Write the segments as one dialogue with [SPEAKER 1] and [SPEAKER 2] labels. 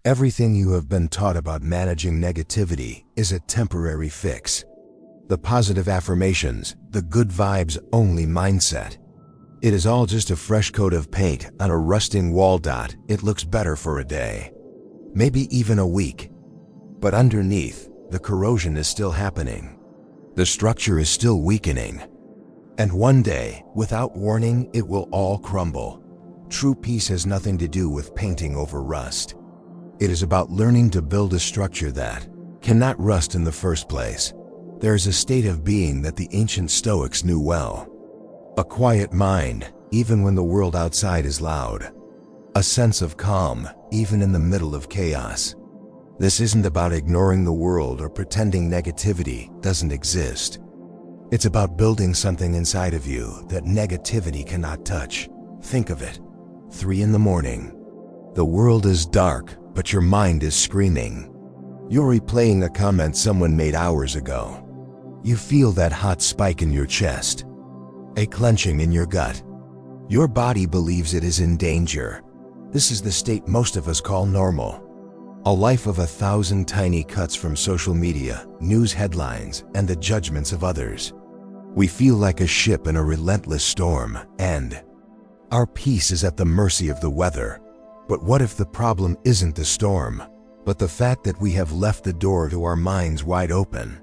[SPEAKER 1] Everything you have been taught about managing negativity is a temporary fix. The positive affirmations, the good vibes only mindset. It is all just a fresh coat of paint on a rusting wall. It looks better for a day, maybe even a week. But underneath, the corrosion is still happening. The structure is still weakening. And one day, without warning, it will all crumble. True peace has nothing to do with painting over rust. It is about learning to build a structure that cannot rust in the first place. There is a state of being that the ancient Stoics knew well. A quiet mind, even when the world outside is loud. A sense of calm, even in the middle of chaos. This isn't about ignoring the world or pretending negativity doesn't exist. It's about building something inside of you that negativity cannot touch. Think of it. 3 a.m. The world is dark, but your mind is screaming. You're replaying a comment someone made hours ago. You feel that hot spike in your chest, a clenching in your gut. Your body believes it is in danger. This is the state most of us call normal. A life of 1,000 tiny cuts from social media, news headlines, and the judgments of others. We feel like a ship in a relentless storm, and our peace is at the mercy of the weather. But what if the problem isn't the storm, but the fact that we have left the door to our minds wide open?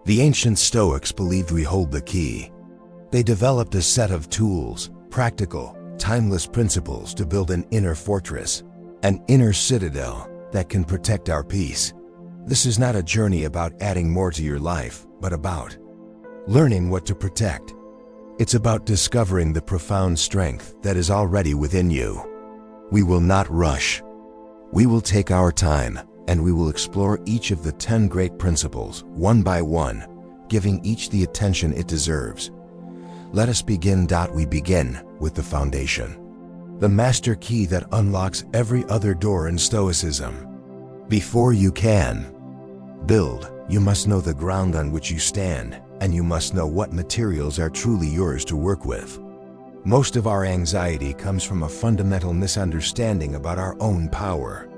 [SPEAKER 1] The ancient Stoics believed we hold the key. They developed a set of tools, practical, timeless principles to build an inner fortress, an inner citadel that can protect our peace. This is not a journey about adding more to your life, but about learning what to protect. It's about discovering the profound strength that is already within you. We will not rush. We will take our time, and we will explore each of the 10 great principles, one by one, giving each the attention it deserves. Let us begin. We begin with the foundation, the master key that unlocks every other door in Stoicism. Before you can build, you must know the ground on which you stand, and you must know what materials are truly yours to work with. Most of our anxiety comes from a fundamental misunderstanding about our own power.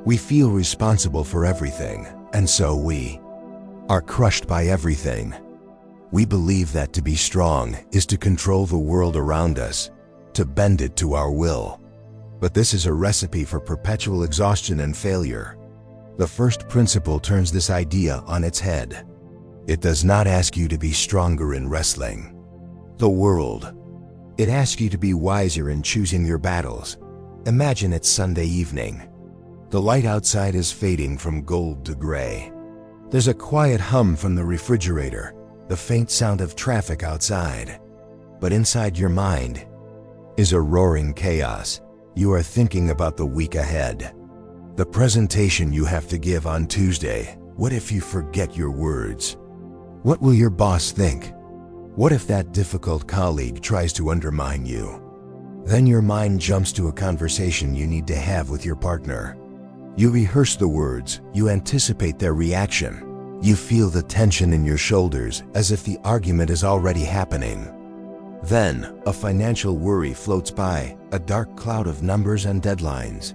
[SPEAKER 1] We feel responsible for everything, and so we are crushed by everything. We believe that to be strong is to control the world around us, to bend it to our will. But this is a recipe for perpetual exhaustion and failure. The first principle turns this idea on its head. It does not ask you to be stronger in wrestling the world. It asks you to be wiser in choosing your battles. Imagine it's Sunday evening. The light outside is fading from gold to gray. There's a quiet hum from the refrigerator, the faint sound of traffic outside. But inside your mind is a roaring chaos. You are thinking about the week ahead. The presentation you have to give on Tuesday. What if you forget your words? What will your boss think? What if that difficult colleague tries to undermine you? Then your mind jumps to a conversation you need to have with your partner. You rehearse the words, you anticipate their reaction. You feel the tension in your shoulders as if the argument is already happening. Then, a financial worry floats by, a dark cloud of numbers and deadlines.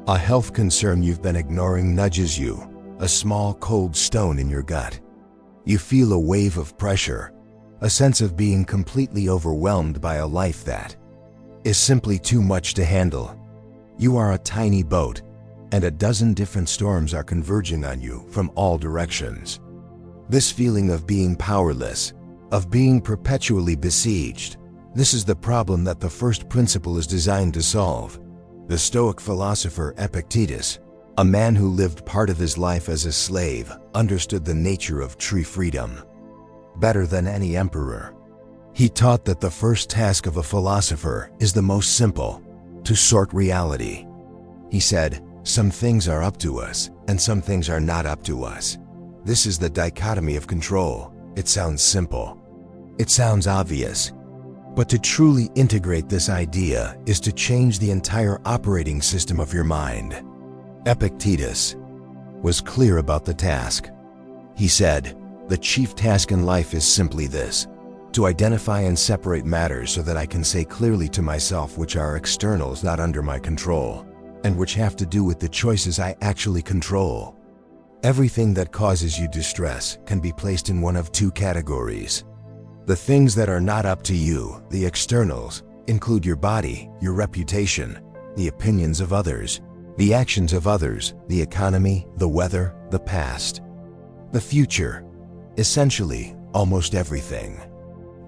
[SPEAKER 1] A health concern you've been ignoring nudges you, a small cold stone in your gut. You feel a wave of pressure, a sense of being completely overwhelmed by a life that is simply too much to handle. You are a tiny boat, and a dozen different storms are converging on you from all directions. This feeling of being powerless, of being perpetually besieged, this is the problem that the first principle is designed to solve. The Stoic philosopher Epictetus, a man who lived part of his life as a slave, understood the nature of true freedom better than any emperor. He taught that the first task of a philosopher is the most simple: to sort reality. He said, some things are up to us, and some things are not up to us. This is the dichotomy of control. It sounds simple. It sounds obvious. But to truly integrate this idea is to change the entire operating system of your mind. Epictetus was clear about the task. He said, the chief task in life is simply this: to identify and separate matters so that I can say clearly to myself which are externals not under my control, and which have to do with the choices I actually control. Everything that causes you distress can be placed in one of two categories. The things that are not up to you, the externals, include your body, your reputation, the opinions of others, the actions of others, the economy, the weather, the past, the future, essentially, almost everything.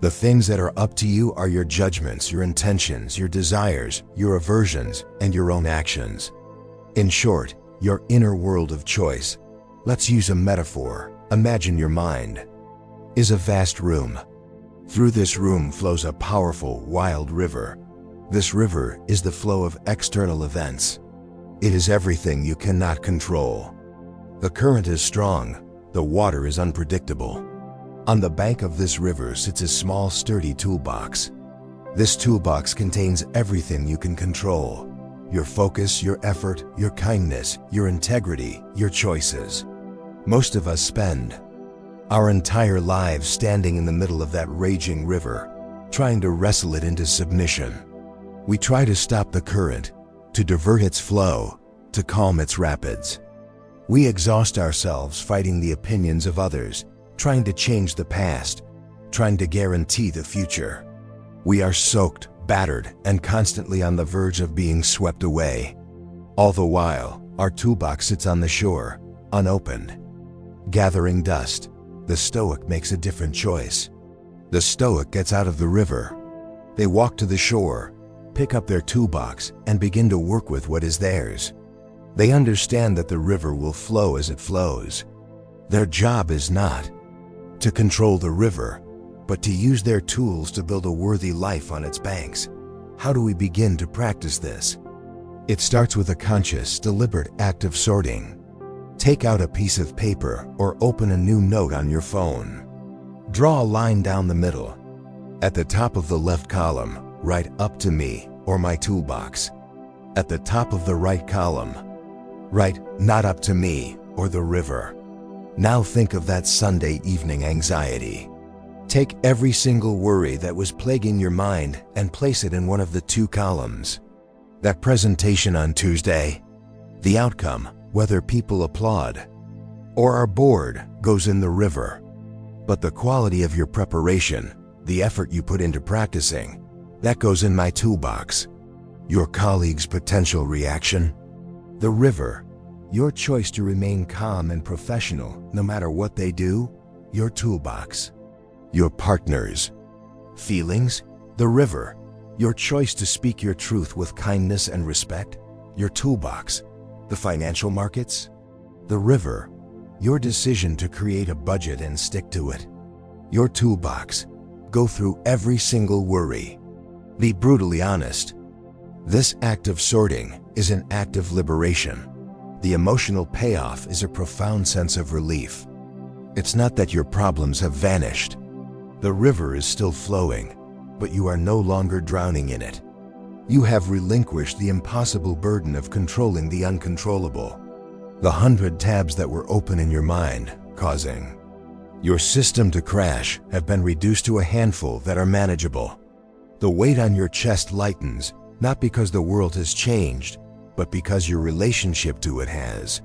[SPEAKER 1] The things that are up to you are your judgments, your intentions, your desires, your aversions, and your own actions. In short, your inner world of choice. Let's use a metaphor. Imagine your mind is a vast room. Through this room flows a powerful, wild river. This river is the flow of external events. It is everything you cannot control. The current is strong, the water is unpredictable. On the bank of this river sits a small, sturdy toolbox. This toolbox contains everything you can control: your focus, your effort, your kindness, your integrity, your choices. Most of us spend our entire lives standing in the middle of that raging river, trying to wrestle it into submission. We try to stop the current, to divert its flow, to calm its rapids. We exhaust ourselves fighting the opinions of others, trying to change the past, trying to guarantee the future. We are soaked, battered, and constantly on the verge of being swept away. All the while, our toolbox sits on the shore, unopened, gathering dust. The Stoic makes a different choice. The Stoic gets out of the river. They walk to the shore, pick up their toolbox, and begin to work with what is theirs. They understand that the river will flow as it flows. Their job is not to control the river, but to use their tools to build a worthy life on its banks. How do we begin to practice this? It starts with a conscious, deliberate act of sorting. Take out a piece of paper or open a new note on your phone. Draw a line down the middle. At the top of the left column, write "up to me" or "my toolbox." At the top of the right column, write "not up to me" or "the river." Now think of that Sunday evening anxiety. Take every single worry that was plaguing your mind and place it in one of the two columns. That presentation on Tuesday, the outcome, whether people applaud or are bored, goes in the river. But the quality of your preparation, the effort you put into practicing, that goes in my toolbox. Your colleague's potential reaction, the river. Your choice to remain calm and professional no matter what they do, your toolbox. Your partner's feelings, the river. Your choice to speak your truth with kindness and respect, your toolbox. The financial markets, the river. Your decision to create a budget and stick to it, your toolbox. Go through every single worry. Be brutally honest. This act of sorting is an act of liberation. The emotional payoff is a profound sense of relief. It's not that your problems have vanished. The river is still flowing, but you are no longer drowning in it. You have relinquished the impossible burden of controlling the uncontrollable. The 100 tabs that were open in your mind, causing your system to crash, have been reduced to a handful that are manageable. The weight on your chest lightens, not because the world has changed, but because your relationship to it has.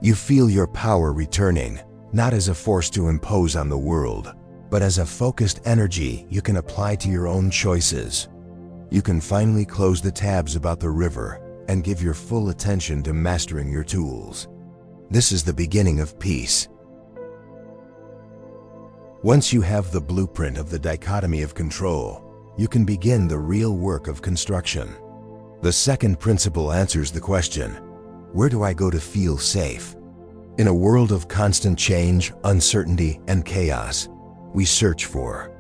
[SPEAKER 1] You feel your power returning, not as a force to impose on the world, but as a focused energy you can apply to your own choices. You can finally close the tabs about the river and give your full attention to mastering your tools. This is the beginning of peace. Once you have the blueprint of the dichotomy of control, you can begin the real work of construction. The second principle answers the question, where do I go to feel safe? In a world of constant change, uncertainty, and chaos, we search for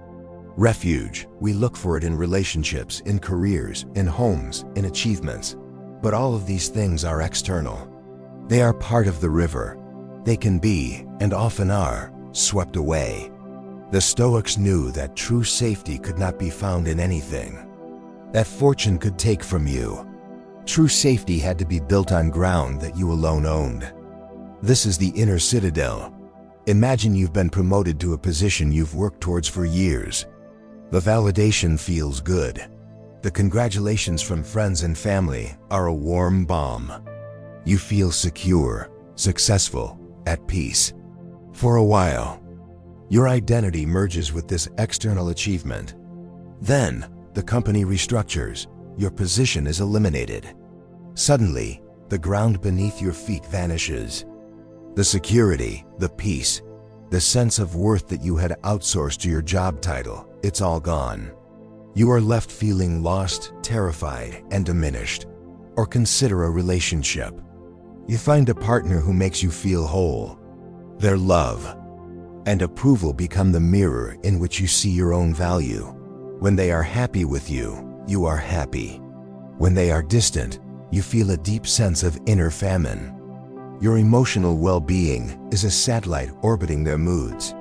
[SPEAKER 1] refuge. We look for it in relationships, in careers, in homes, in achievements. But all of these things are external. They are part of the river. They can be, and often are, swept away. The Stoics knew that true safety could not be found in anything that fortune could take from you. True safety had to be built on ground that you alone owned. This is the inner citadel. Imagine you've been promoted to a position you've worked towards for years. The validation feels good. The congratulations from friends and family are a warm balm. You feel secure, successful, at peace. For a while, your identity merges with this external achievement. Then, the company restructures, your position is eliminated. Suddenly, the ground beneath your feet vanishes. The security, the peace, the sense of worth that you had outsourced to your job title, it's all gone. You are left feeling lost, terrified, and diminished. Or consider a relationship. You find a partner who makes you feel whole. Their love and approval become the mirror in which you see your own value. When they are happy with you, you are happy. When they are distant, you feel a deep sense of inner famine. Your emotional well-being is a satellite orbiting their moods.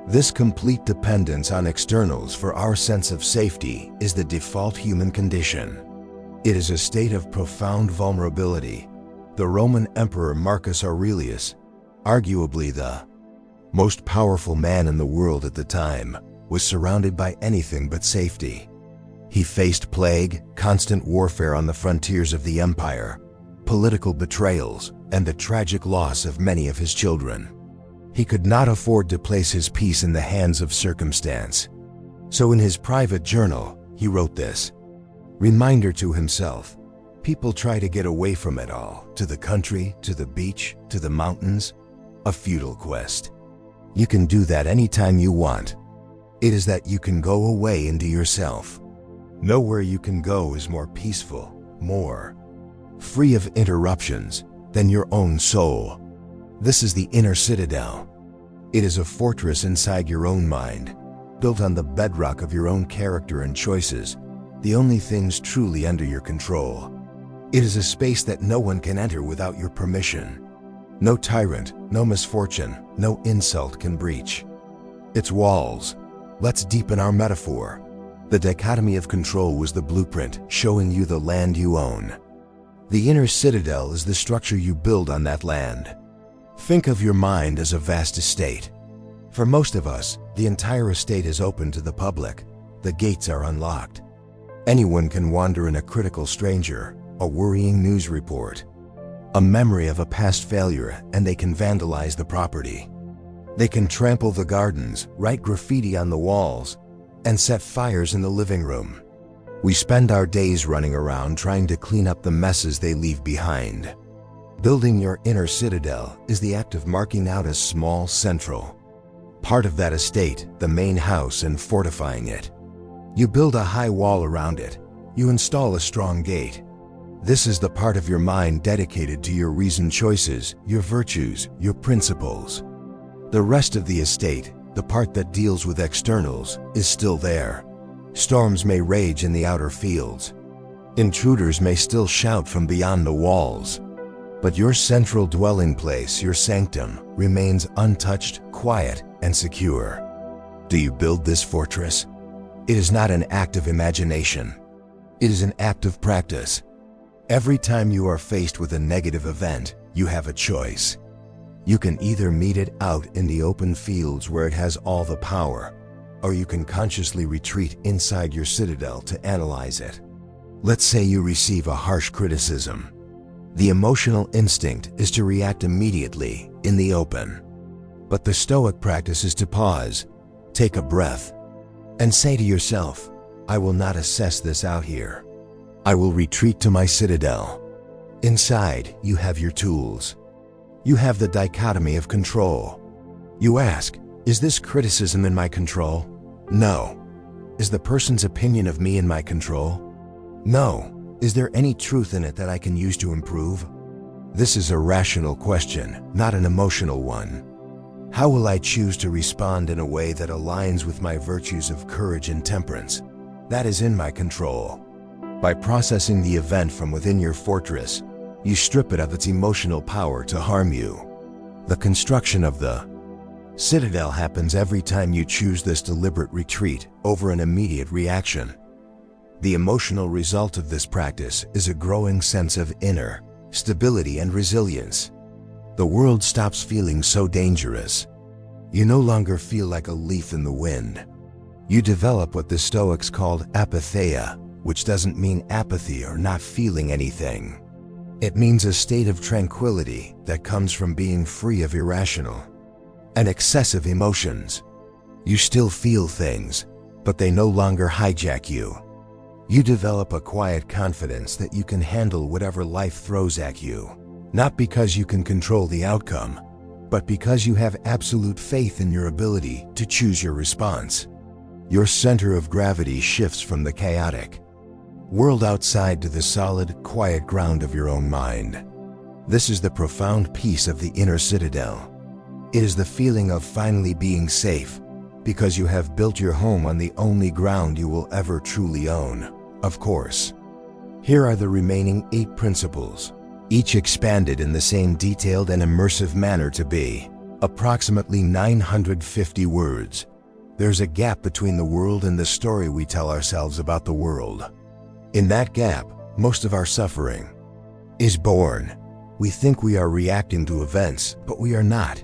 [SPEAKER 1] This complete dependence on externals for our sense of safety is the default human condition. It is a state of profound vulnerability. The Roman Emperor Marcus Aurelius, arguably the most powerful man in the world at the time, was surrounded by anything but safety. He faced plague, constant warfare on the frontiers of the empire, political betrayals, and the tragic loss of many of his children. He could not afford to place his peace in the hands of circumstance. So in his private journal, he wrote this reminder to himself: people try to get away from it all, to the country, to the beach, to the mountains. A futile quest. You can do that anytime you want. It is that you can go away into yourself. Nowhere you can go is more peaceful, more free of interruptions than your own soul. This is the inner citadel. It is a fortress inside your own mind, built on the bedrock of your own character and choices, the only things truly under your control. It is a space that no one can enter without your permission. No tyrant, no misfortune, no insult can breach its walls. Let's deepen our metaphor. The dichotomy of control was the blueprint showing you the land you own. The inner citadel is the structure you build on that land. Think of your mind as a vast estate. For most of us, the entire estate is open to the public. The gates are unlocked. Anyone can wander in: a critical stranger, a worrying news report, a memory of a past failure, and they can vandalize the property. They can trample the gardens, write graffiti on the walls, and set fires in the living room. We spend our days running around trying to clean up the messes they leave behind. Building your inner citadel is the act of marking out a small central part of that estate, the main house, and fortifying it. You build a high wall around it. You install a strong gate. This is the part of your mind dedicated to your reasoned choices, your virtues, your principles. The rest of the estate, the part that deals with externals, is still there. Storms may rage in the outer fields. Intruders may still shout from beyond the walls. But your central dwelling place, your sanctum, remains untouched, quiet, and secure. Do you build this fortress? It is not an act of imagination. It is an act of practice. Every time you are faced with a negative event, you have a choice. You can either meet it out in the open fields where it has all the power, or you can consciously retreat inside your citadel to analyze it. Let's say you receive a harsh criticism. The emotional instinct is to react immediately, in the open. But the Stoic practice is to pause, take a breath, and say to yourself, I will not assess this out here. I will retreat to my citadel. Inside, you have your tools. You have the dichotomy of control. You ask, is this criticism in my control? No. Is the person's opinion of me in my control? No. Is there any truth in it that I can use to improve? This is a rational question, not an emotional one. How will I choose to respond in a way that aligns with my virtues of courage and temperance? That is in my control. By processing the event from within your fortress, you strip it of its emotional power to harm you. The construction of the citadel happens every time you choose this deliberate retreat over an immediate reaction. The emotional result of this practice is a growing sense of inner stability and resilience. The world stops feeling so dangerous. You no longer feel like a leaf in the wind. You develop what the Stoics called apatheia, which doesn't mean apathy or not feeling anything. It means a state of tranquility that comes from being free of irrational and excessive emotions. You still feel things, but they no longer hijack you. You develop a quiet confidence that you can handle whatever life throws at you, not because you can control the outcome, but because you have absolute faith in your ability to choose your response. Your center of gravity shifts from the chaotic world outside to the solid, quiet ground of your own mind. This is the profound peace of the inner citadel. It is the feeling of finally being safe, because you have built your home on the only ground you will ever truly own, of course. Here are the remaining 8 principles, each expanded in the same detailed and immersive manner to be approximately 950 words. There's a gap between the world and the story we tell ourselves about the world. In that gap, most of our suffering is born. We think we are reacting to events, but we are not.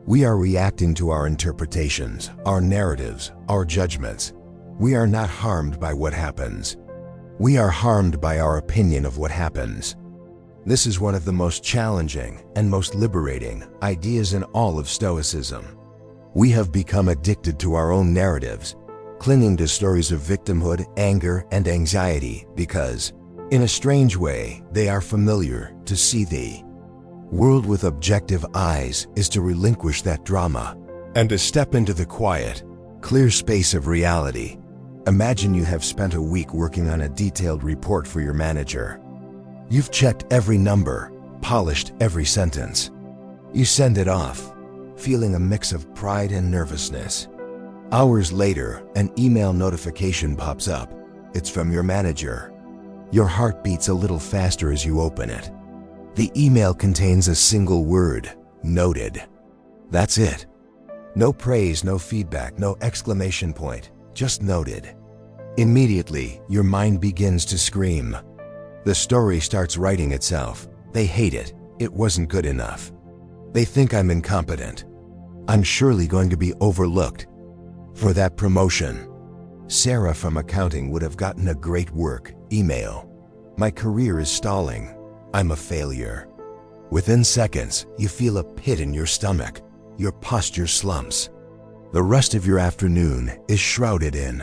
[SPEAKER 1] We are reacting to our interpretations, our narratives, our judgments. We are not harmed by what happens. We are harmed by our opinion of what happens. This is one of the most challenging and most liberating ideas in all of Stoicism. We have become addicted to our own narratives, clinging to stories of victimhood, anger, and anxiety because, in a strange way, they are familiar. To see the world with objective eyes is to relinquish that drama and to step into the quiet, clear space of reality. Imagine you have spent a week working on a detailed report for your manager. You've checked every number, polished every sentence. You send it off, feeling a mix of pride and nervousness. Hours later, an email notification pops up. It's from your manager. Your heart beats a little faster as you open it. The email contains a single word, noted. That's it. No praise, no feedback, no exclamation point, just noted. Immediately, your mind begins to scream. The story starts writing itself. They hate it. It wasn't good enough. They think I'm incompetent. I'm surely going to be overlooked. For that promotion, Sarah from accounting would have gotten a great work email. My career is stalling. I'm a failure. Within seconds, you feel a pit in your stomach. Your posture slumps. The rest of your afternoon is shrouded in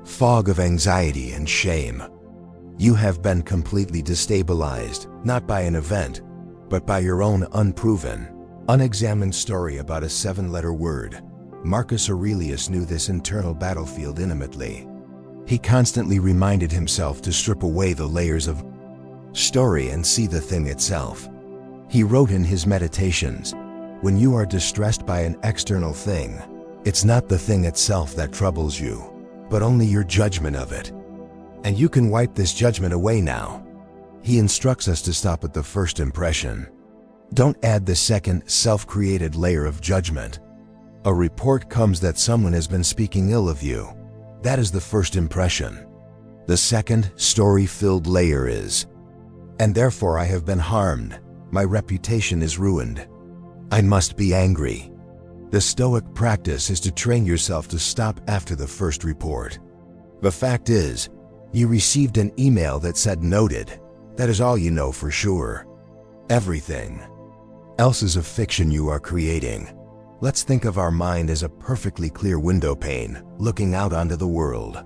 [SPEAKER 1] fog of anxiety and shame. You have been completely destabilized, not by an event, but by your own unproven, unexamined story about a 7-letter word. Marcus Aurelius knew this internal battlefield intimately. He constantly reminded himself to strip away the layers of story and see the thing itself. He wrote in his meditations, "When you are distressed by an external thing, it's not the thing itself that troubles you, but only your judgment of it. And you can wipe this judgment away now." He instructs us to stop at the first impression. Don't add the second, self-created layer of judgment. A report comes that someone has been speaking ill of you. That is the first impression. The second, story-filled layer is, "And therefore I have been harmed. My reputation is ruined. I must be angry." The Stoic practice is to train yourself to stop after the first report. The fact is, you received an email that said noted. That is all you know for sure. Everything else is a fiction you are creating. Let's think of our mind as a perfectly clear window pane looking out onto the world.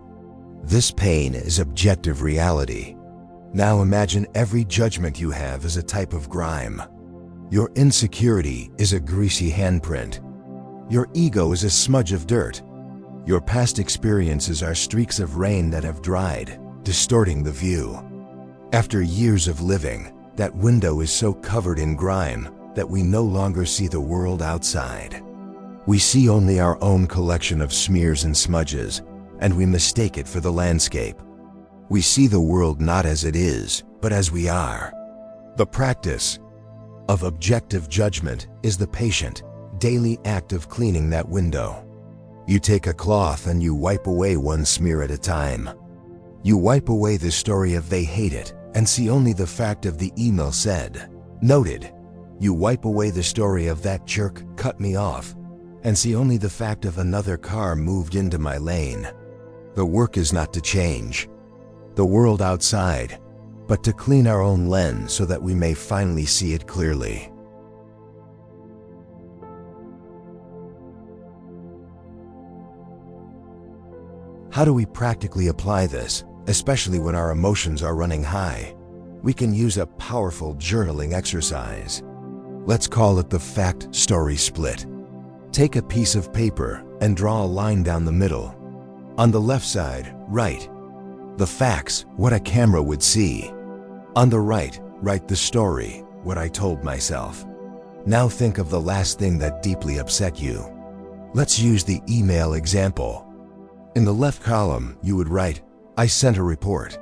[SPEAKER 1] This pane is objective reality. Now imagine every judgment you have is a type of grime. Your insecurity is a greasy handprint. Your ego is a smudge of dirt. Your past experiences are streaks of rain that have dried, distorting the view. After years of living, that window is so covered in grime that we no longer see the world outside. We see only our own collection of smears and smudges, and we mistake it for the landscape. We see the world not as it is, but as we are. The practice of objective judgment is the patient, daily act of cleaning that window. You take a cloth and you wipe away one smear at a time. You wipe away the story of "they hate it" and see only the fact of the email said, noted. You wipe away the story of "that jerk cut me off" and see only the fact of "another car moved into my lane." The work is not to change. the world outside, but to clean our own lens so that we may finally see it clearly. How do we practically apply this, especially when our emotions are running high? We can use a powerful journaling exercise. Let's call it the fact-story split. Take a piece of paper and draw a line down the middle. On the left side, write the facts, what a camera would see. On the right, write the story, what I told myself. Now think of the last thing that deeply upset you. Let's use the email example. In the left column, you would write, I sent a report.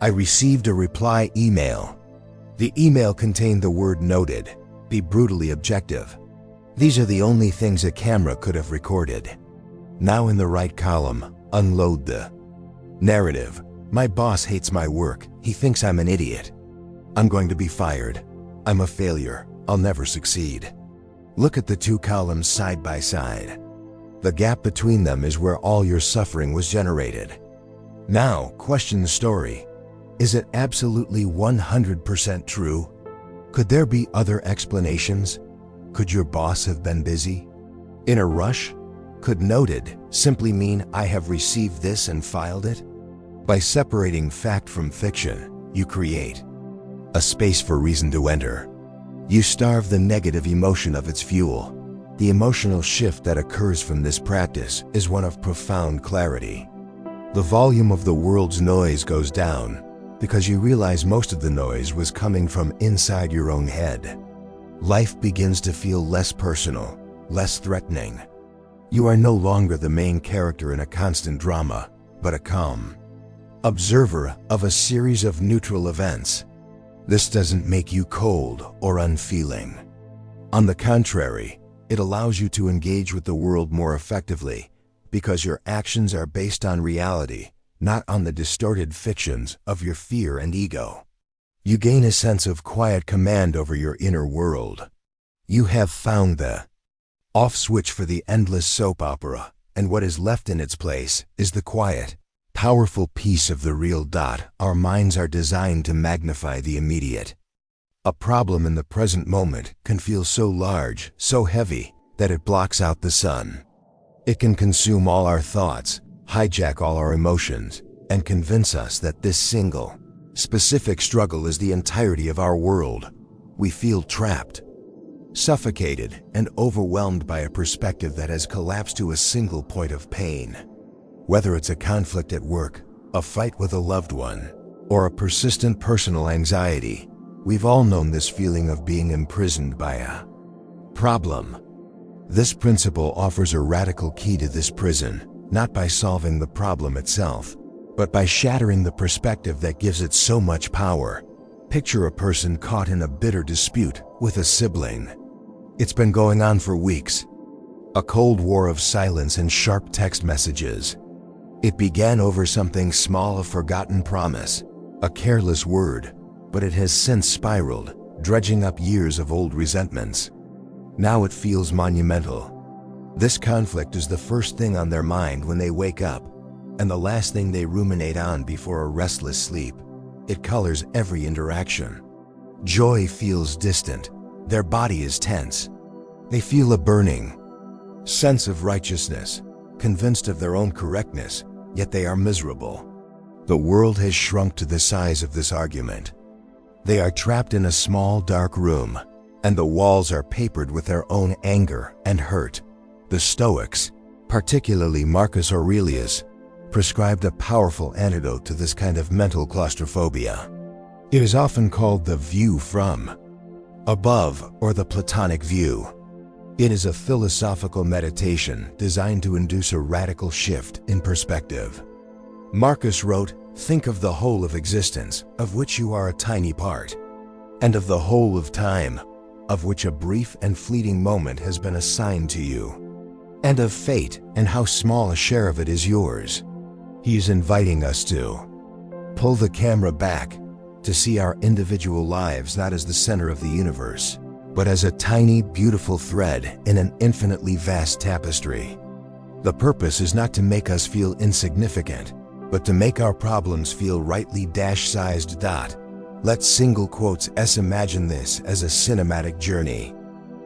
[SPEAKER 1] I received a reply email. The email contained the word noted. Be brutally objective. These are the only things a camera could have recorded. Now in the right column, unload the narrative. My boss hates my work. He thinks I'm an idiot. I'm going to be fired. I'm a failure. I'll never succeed. Look at the two columns side by side. The gap between them is where all your suffering was generated. Now, question the story. Is it absolutely 100% true? Could there be other explanations? Could your boss have been busy? In a rush? Could noted simply mean I have received this and filed it? By separating fact from fiction, you create a space for reason to enter. You starve the negative emotion of its fuel. The emotional shift that occurs from this practice is one of profound clarity. The volume of the world's noise goes down because you realize most of the noise was coming from inside your own head. Life begins to feel less personal, less threatening. You are no longer the main character in a constant drama, but a calm observer of a series of neutral events. This doesn't make you cold or unfeeling. On the contrary, it allows you to engage with the world more effectively because your actions are based on reality, not on the distorted fictions of your fear and ego. You gain a sense of quiet command over your inner world. You have found the off switch for the endless soap opera, and what is left in its place is the quiet, powerful piece of the real dot. Our minds are designed to magnify the immediate. A problem in the present moment can feel so large, so heavy, that it blocks out the sun. It can consume all our thoughts, hijack all our emotions, and convince us that this single, specific struggle is the entirety of our world. We feel trapped, suffocated, and overwhelmed by a perspective that has collapsed to a single point of pain. Whether it's a conflict at work, a fight with a loved one, or a persistent personal anxiety, we've all known this feeling of being imprisoned by a problem. This principle offers a radical key to this prison, not by solving the problem itself, but by shattering the perspective that gives it so much power. Picture a person caught in a bitter dispute with a sibling. It's been going on for weeks. A cold war of silence and sharp text messages. It began over something small, a forgotten promise, a careless word, but it has since spiraled, dredging up years of old resentments. Now it feels monumental. This conflict is the first thing on their mind when they wake up, and the last thing they ruminate on before a restless sleep. It colors every interaction. Joy feels distant. Their body is tense. They feel a burning sense of righteousness, convinced of their own correctness, yet they are miserable. The world has shrunk to the size of this argument. They are trapped in a small, dark room, and the walls are papered with their own anger and hurt. The Stoics, particularly Marcus Aurelius, prescribed a powerful antidote to this kind of mental claustrophobia. It is often called the view from above or the Platonic view. It is a philosophical meditation designed to induce a radical shift in perspective. Marcus wrote, "Think of the whole of existence, of which you are a tiny part, and of the whole of time, of which a brief and fleeting moment has been assigned to you, and of fate, and how small a share of it is yours." He is inviting us to pull the camera back, to see our individual lives not as the center of the universe, but as a tiny, beautiful thread in an infinitely vast tapestry. The purpose is not to make us feel insignificant, But to make our problems feel rightly dash-sized dot, let's single quotes S imagine this as a cinematic journey.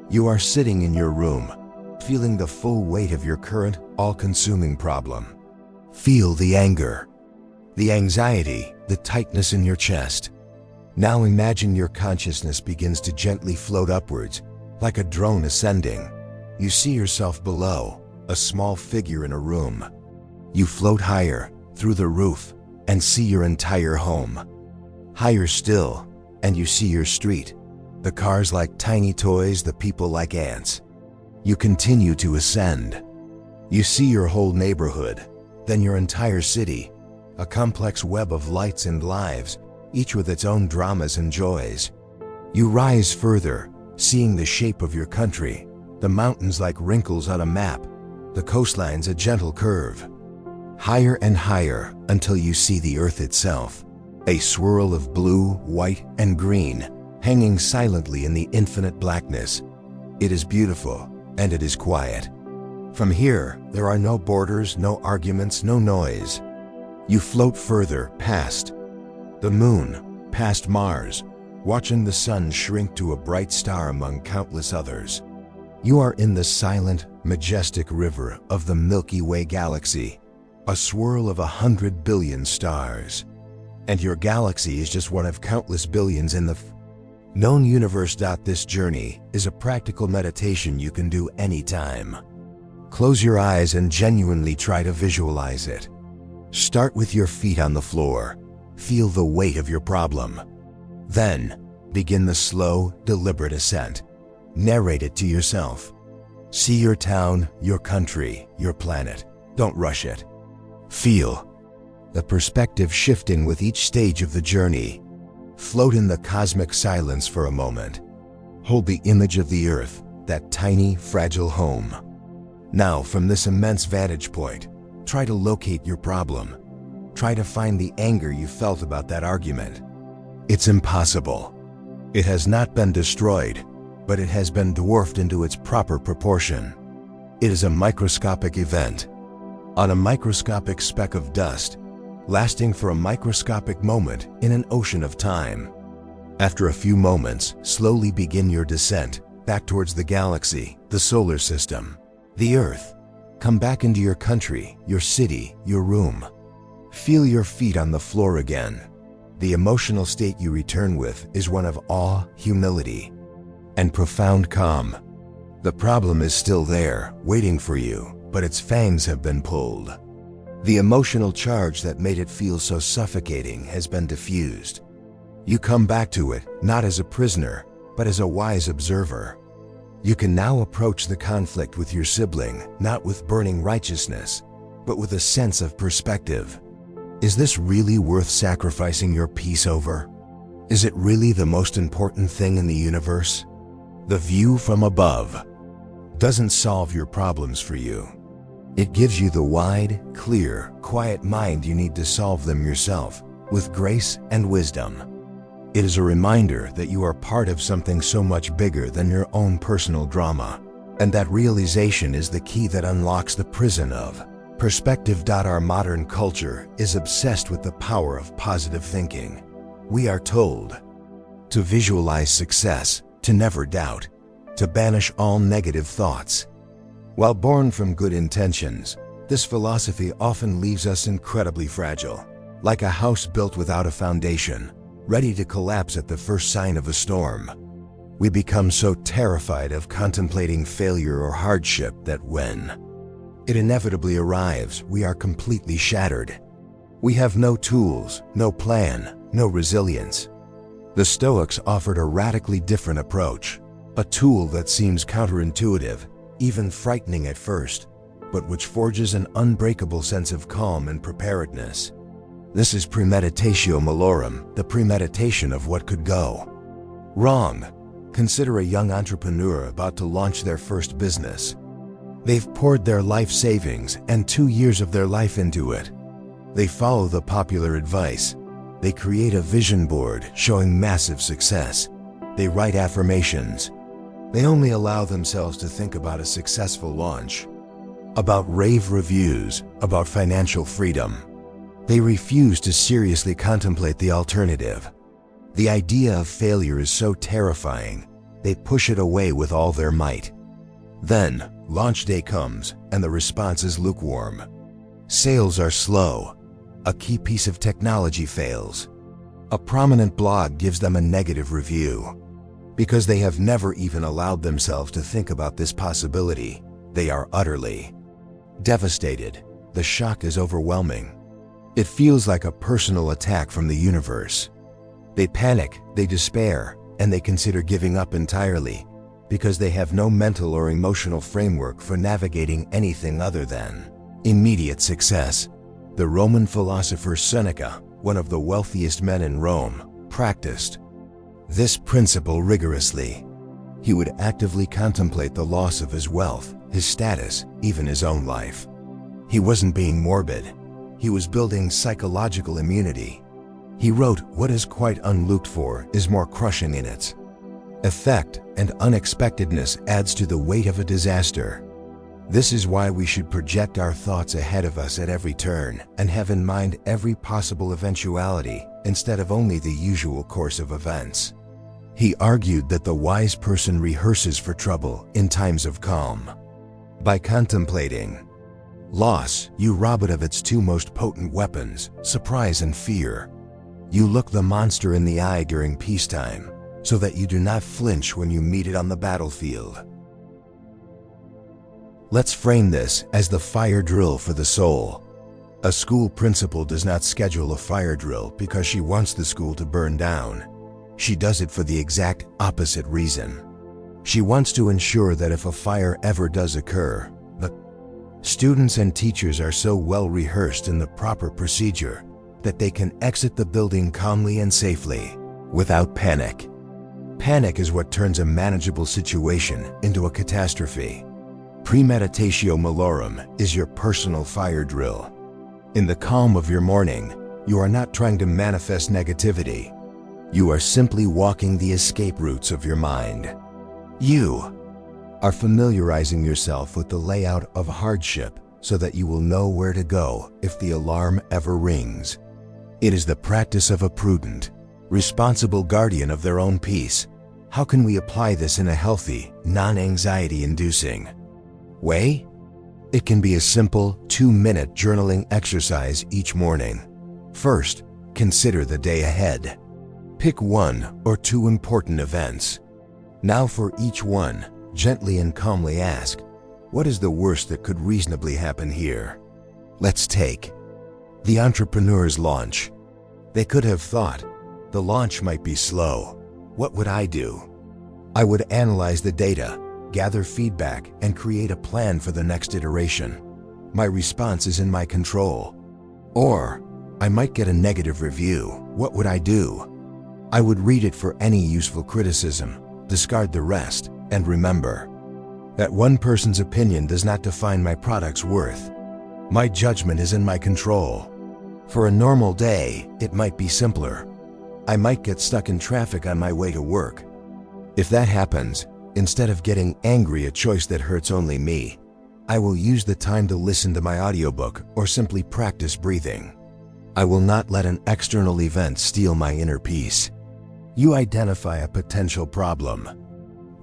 [SPEAKER 1] You are sitting in your room, feeling the full weight of your current, all-consuming problem. Feel the anger, the anxiety, the tightness in your chest. Now imagine your consciousness begins to gently float upwards, like a drone ascending. You see yourself below, a small figure in a room. You float higher, through the roof, and see your entire home. Higher still, and you see your street. The cars like tiny toys, the people like ants. You continue to ascend. You see your whole neighborhood, then your entire city, a complex web of lights and lives, each with its own dramas and joys. You rise further, seeing the shape of your country, the mountains like wrinkles on a map, the coastlines a gentle curve. Higher and higher until you see the earth itself, a swirl of blue, white, and green, hanging silently in the infinite blackness. It is beautiful, and it is quiet. From here, there are no borders, no arguments, no noise. You float further, past the moon, past Mars, watching the sun shrink to a bright star among countless others. You are in the silent, majestic river of the Milky Way galaxy, a swirl of 100 billion stars. And your galaxy is just one of countless billions in the known universe. This journey is a practical meditation you can do anytime. Close your eyes and genuinely try to visualize it. Start with your feet on the floor. Feel the weight of your problem. Then, begin the slow, deliberate ascent. Narrate it to yourself. See your town, your country, your planet. Don't rush it. Feel the perspective shifting with each stage of the journey. Float in the cosmic silence for a moment. Hold the image of the earth, that tiny, fragile home. Now, from this immense vantage point, try to locate your problem. Try to find the anger you felt about that argument. It's impossible. It has not been destroyed, but it has been dwarfed into its proper proportion. It is a microscopic event, on a microscopic speck of dust, lasting for a microscopic moment in an ocean of time. After a few moments, slowly begin your descent back towards the galaxy, the solar system, the Earth. Come back into your country, your city, your room. Feel your feet on the floor again. The emotional state you return with is one of awe, humility, and profound calm. The problem is still there, waiting for you, but its fangs have been pulled. The emotional charge that made it feel so suffocating has been diffused. You come back to it, not as a prisoner, but as a wise observer. You can now approach the conflict with your sibling, not with burning righteousness, but with a sense of perspective. Is this really worth sacrificing your peace over? Is it really the most important thing in the universe? The view from above doesn't solve your problems for you. It gives you the wide, clear, quiet mind you need to solve them yourself, with grace and wisdom. It is a reminder that you are part of something so much bigger than your own personal drama, and that realization is the key that unlocks the prison of perspective. Our modern culture is obsessed with the power of positive thinking. We are told to visualize success, to never doubt, to banish all negative thoughts. While born from good intentions, this philosophy often leaves us incredibly fragile, like a house built without a foundation, ready to collapse at the first sign of a storm. We become so terrified of contemplating failure or hardship that when it inevitably arrives, we are completely shattered. We have no tools, no plan, no resilience. The Stoics offered a radically different approach, a tool that seems counterintuitive, even frightening at first, but which forges an unbreakable sense of calm and preparedness. This is premeditatio malorum, the premeditation of what could go wrong. Consider a young entrepreneur about to launch their first business. They've poured their life savings and 2 years of their life into it. They follow the popular advice. They create a vision board showing massive success. They write affirmations. They only allow themselves to think about a successful launch, about rave reviews, about financial freedom. They refuse to seriously contemplate the alternative. The idea of failure is so terrifying, they push it away with all their might. Then, launch day comes, and the response is lukewarm. Sales are slow. A key piece of technology fails. A prominent blog gives them a negative review. Because they have never even allowed themselves to think about this possibility, they are utterly devastated. The shock is overwhelming. It feels like a personal attack from the universe. They panic, they despair, and they consider giving up entirely, because they have no mental or emotional framework for navigating anything other than immediate success. The Roman philosopher Seneca, one of the wealthiest men in Rome, practiced this principle rigorously. He would actively contemplate the loss of his wealth, his status, even his own life. He wasn't being morbid. He was building psychological immunity. He wrote, "What is quite unlooked for is more crushing in its effect, and unexpectedness adds to the weight of a disaster." This is why we should project our thoughts ahead of us at every turn and have in mind every possible eventuality instead of only the usual course of events. He argued that the wise person rehearses for trouble in times of calm. By contemplating loss, you rob it of its two most potent weapons, surprise and fear. You look the monster in the eye during peacetime, so that you do not flinch when you meet it on the battlefield. Let's frame this as the fire drill for the soul. A school principal does not schedule a fire drill because she wants the school to burn down. She does it for the exact opposite reason. She wants to ensure that if a fire ever does occur, the students and teachers are so well rehearsed in the proper procedure that they can exit the building calmly and safely, without panic. Panic is what turns a manageable situation into a catastrophe. Premeditatio malorum is your personal fire drill. In the calm of your morning, you are not trying to manifest negativity. You are simply walking the escape routes of your mind. You are familiarizing yourself with the layout of hardship so that you will know where to go if the alarm ever rings. It is the practice of a prudent, responsible guardian of their own peace. How can we apply this in a healthy, non-anxiety-inducing way? It can be a simple 2-minute journaling exercise each morning. First, consider the day ahead. Pick 1 or 2 important events. Now for each one, gently and calmly ask, what is the worst that could reasonably happen here? Let's take the entrepreneur's launch. They could have thought, the launch might be slow. What would I do? I would analyze the data, gather feedback, and create a plan for the next iteration. My response is in my control. Or, I might get a negative review. What would I do? I would read it for any useful criticism, discard the rest, and remember that one person's opinion does not define my product's worth. My judgment is in my control. For a normal day, it might be simpler. I might get stuck in traffic on my way to work. If that happens, instead of getting angry at a choice that hurts only me, I will use the time to listen to my audiobook or simply practice breathing. I will not let an external event steal my inner peace. You identify a potential problem,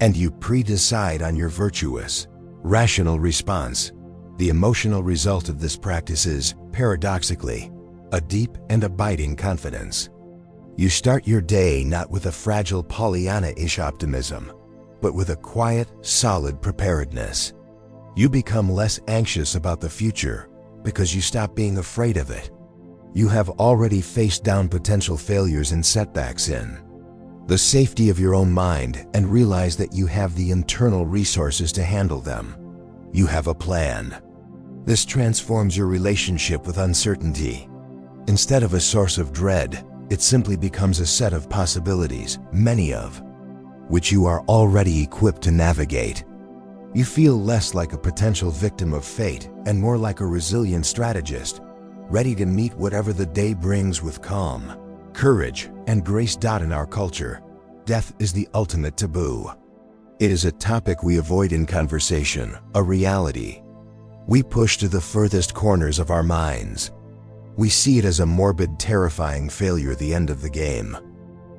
[SPEAKER 1] and you pre-decide on your virtuous, rational response. The emotional result of this practice is, paradoxically, a deep and abiding confidence. You start your day not with a fragile Pollyanna-ish optimism, but with a quiet, solid preparedness. You become less anxious about the future because you stop being afraid of it. You have already faced down potential failures and setbacks in the safety of your own mind and realize that you have the internal resources to handle them. You have a plan. This transforms your relationship with uncertainty. Instead of a source of dread, it simply becomes a set of possibilities, many of which you are already equipped to navigate. You feel less like a potential victim of fate and more like a resilient strategist, ready to meet whatever the day brings with calm, courage, and grace. In our culture, death is the ultimate taboo. It is a topic we avoid in conversation, a reality we push to the furthest corners of our minds. We see it as a morbid, terrifying failure at the end of the game.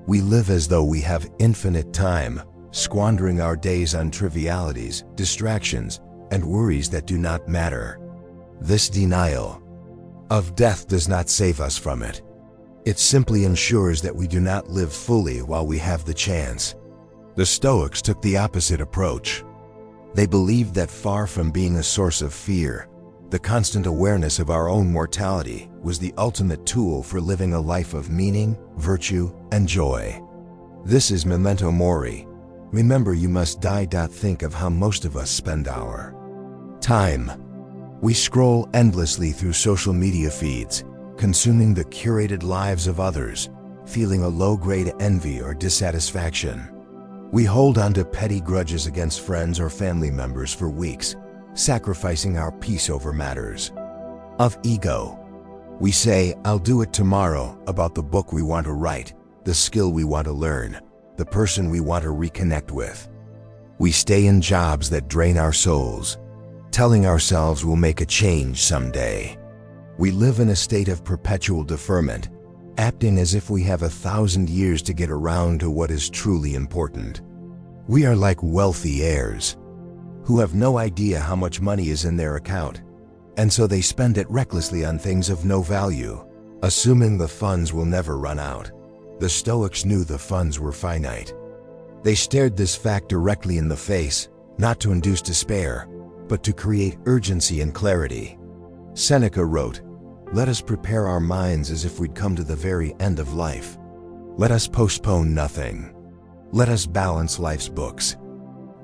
[SPEAKER 1] We live as though we have infinite time, squandering our days on trivialities, distractions, and worries that do not matter. This denial of death does not save us from it. It simply ensures that we do not live fully while we have the chance. The Stoics took the opposite approach. They believed that far from being a source of fear, the constant awareness of our own mortality was the ultimate tool for living a life of meaning, virtue, and joy. This is Memento Mori. Remember, you must die. Think of how most of us spend our time. We scroll endlessly through social media feeds, consuming the curated lives of others, feeling a low-grade envy or dissatisfaction. We hold on to petty grudges against friends or family members for weeks, sacrificing our peace over matters of ego. We say, "I'll do it tomorrow," about the book we want to write, the skill we want to learn, the person we want to reconnect with. We stay in jobs that drain our souls, telling ourselves we'll make a change someday. We live in a state of perpetual deferment, acting as if we have 1,000 years to get around to what is truly important. We are like wealthy heirs who have no idea how much money is in their account, and so they spend it recklessly on things of no value, assuming the funds will never run out. The Stoics knew the funds were finite. They stared this fact directly in the face, not to induce despair, but to create urgency and clarity. Seneca wrote, "Let us prepare our minds as if we'd come to the very end of life. Let us postpone nothing. Let us balance life's books.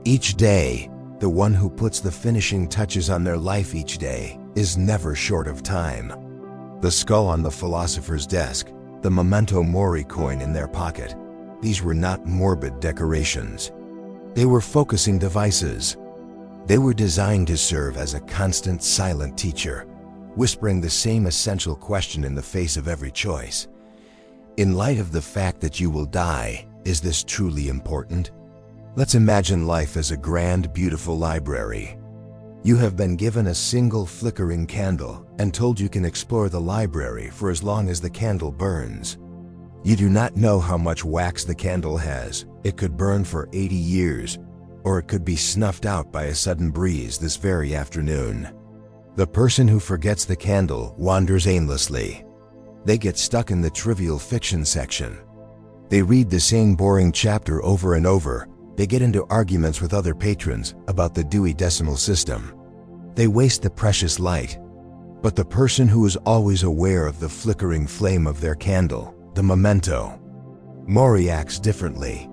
[SPEAKER 1] Each day, the one who puts the finishing touches on their life each day is never short of time." The skull on the philosopher's desk, the Memento Mori coin in their pocket, these were not morbid decorations. They were focusing devices. They were designed to serve as a constant silent teacher, whispering the same essential question in the face of every choice. In light of the fact that you will die, is this truly important? Let's imagine life as a grand, beautiful library. You have been given a single flickering candle and told you can explore the library for as long as the candle burns. You do not know how much wax the candle has. It could burn for 80 years, or it could be snuffed out by a sudden breeze this very afternoon. The person who forgets the candle wanders aimlessly. They get stuck in the trivial fiction section. They read the same boring chapter over and over. They get into arguments with other patrons about the Dewey Decimal System. They waste the precious light. But the person who is always aware of the flickering flame of their candle, the Memento Mori, acts differently.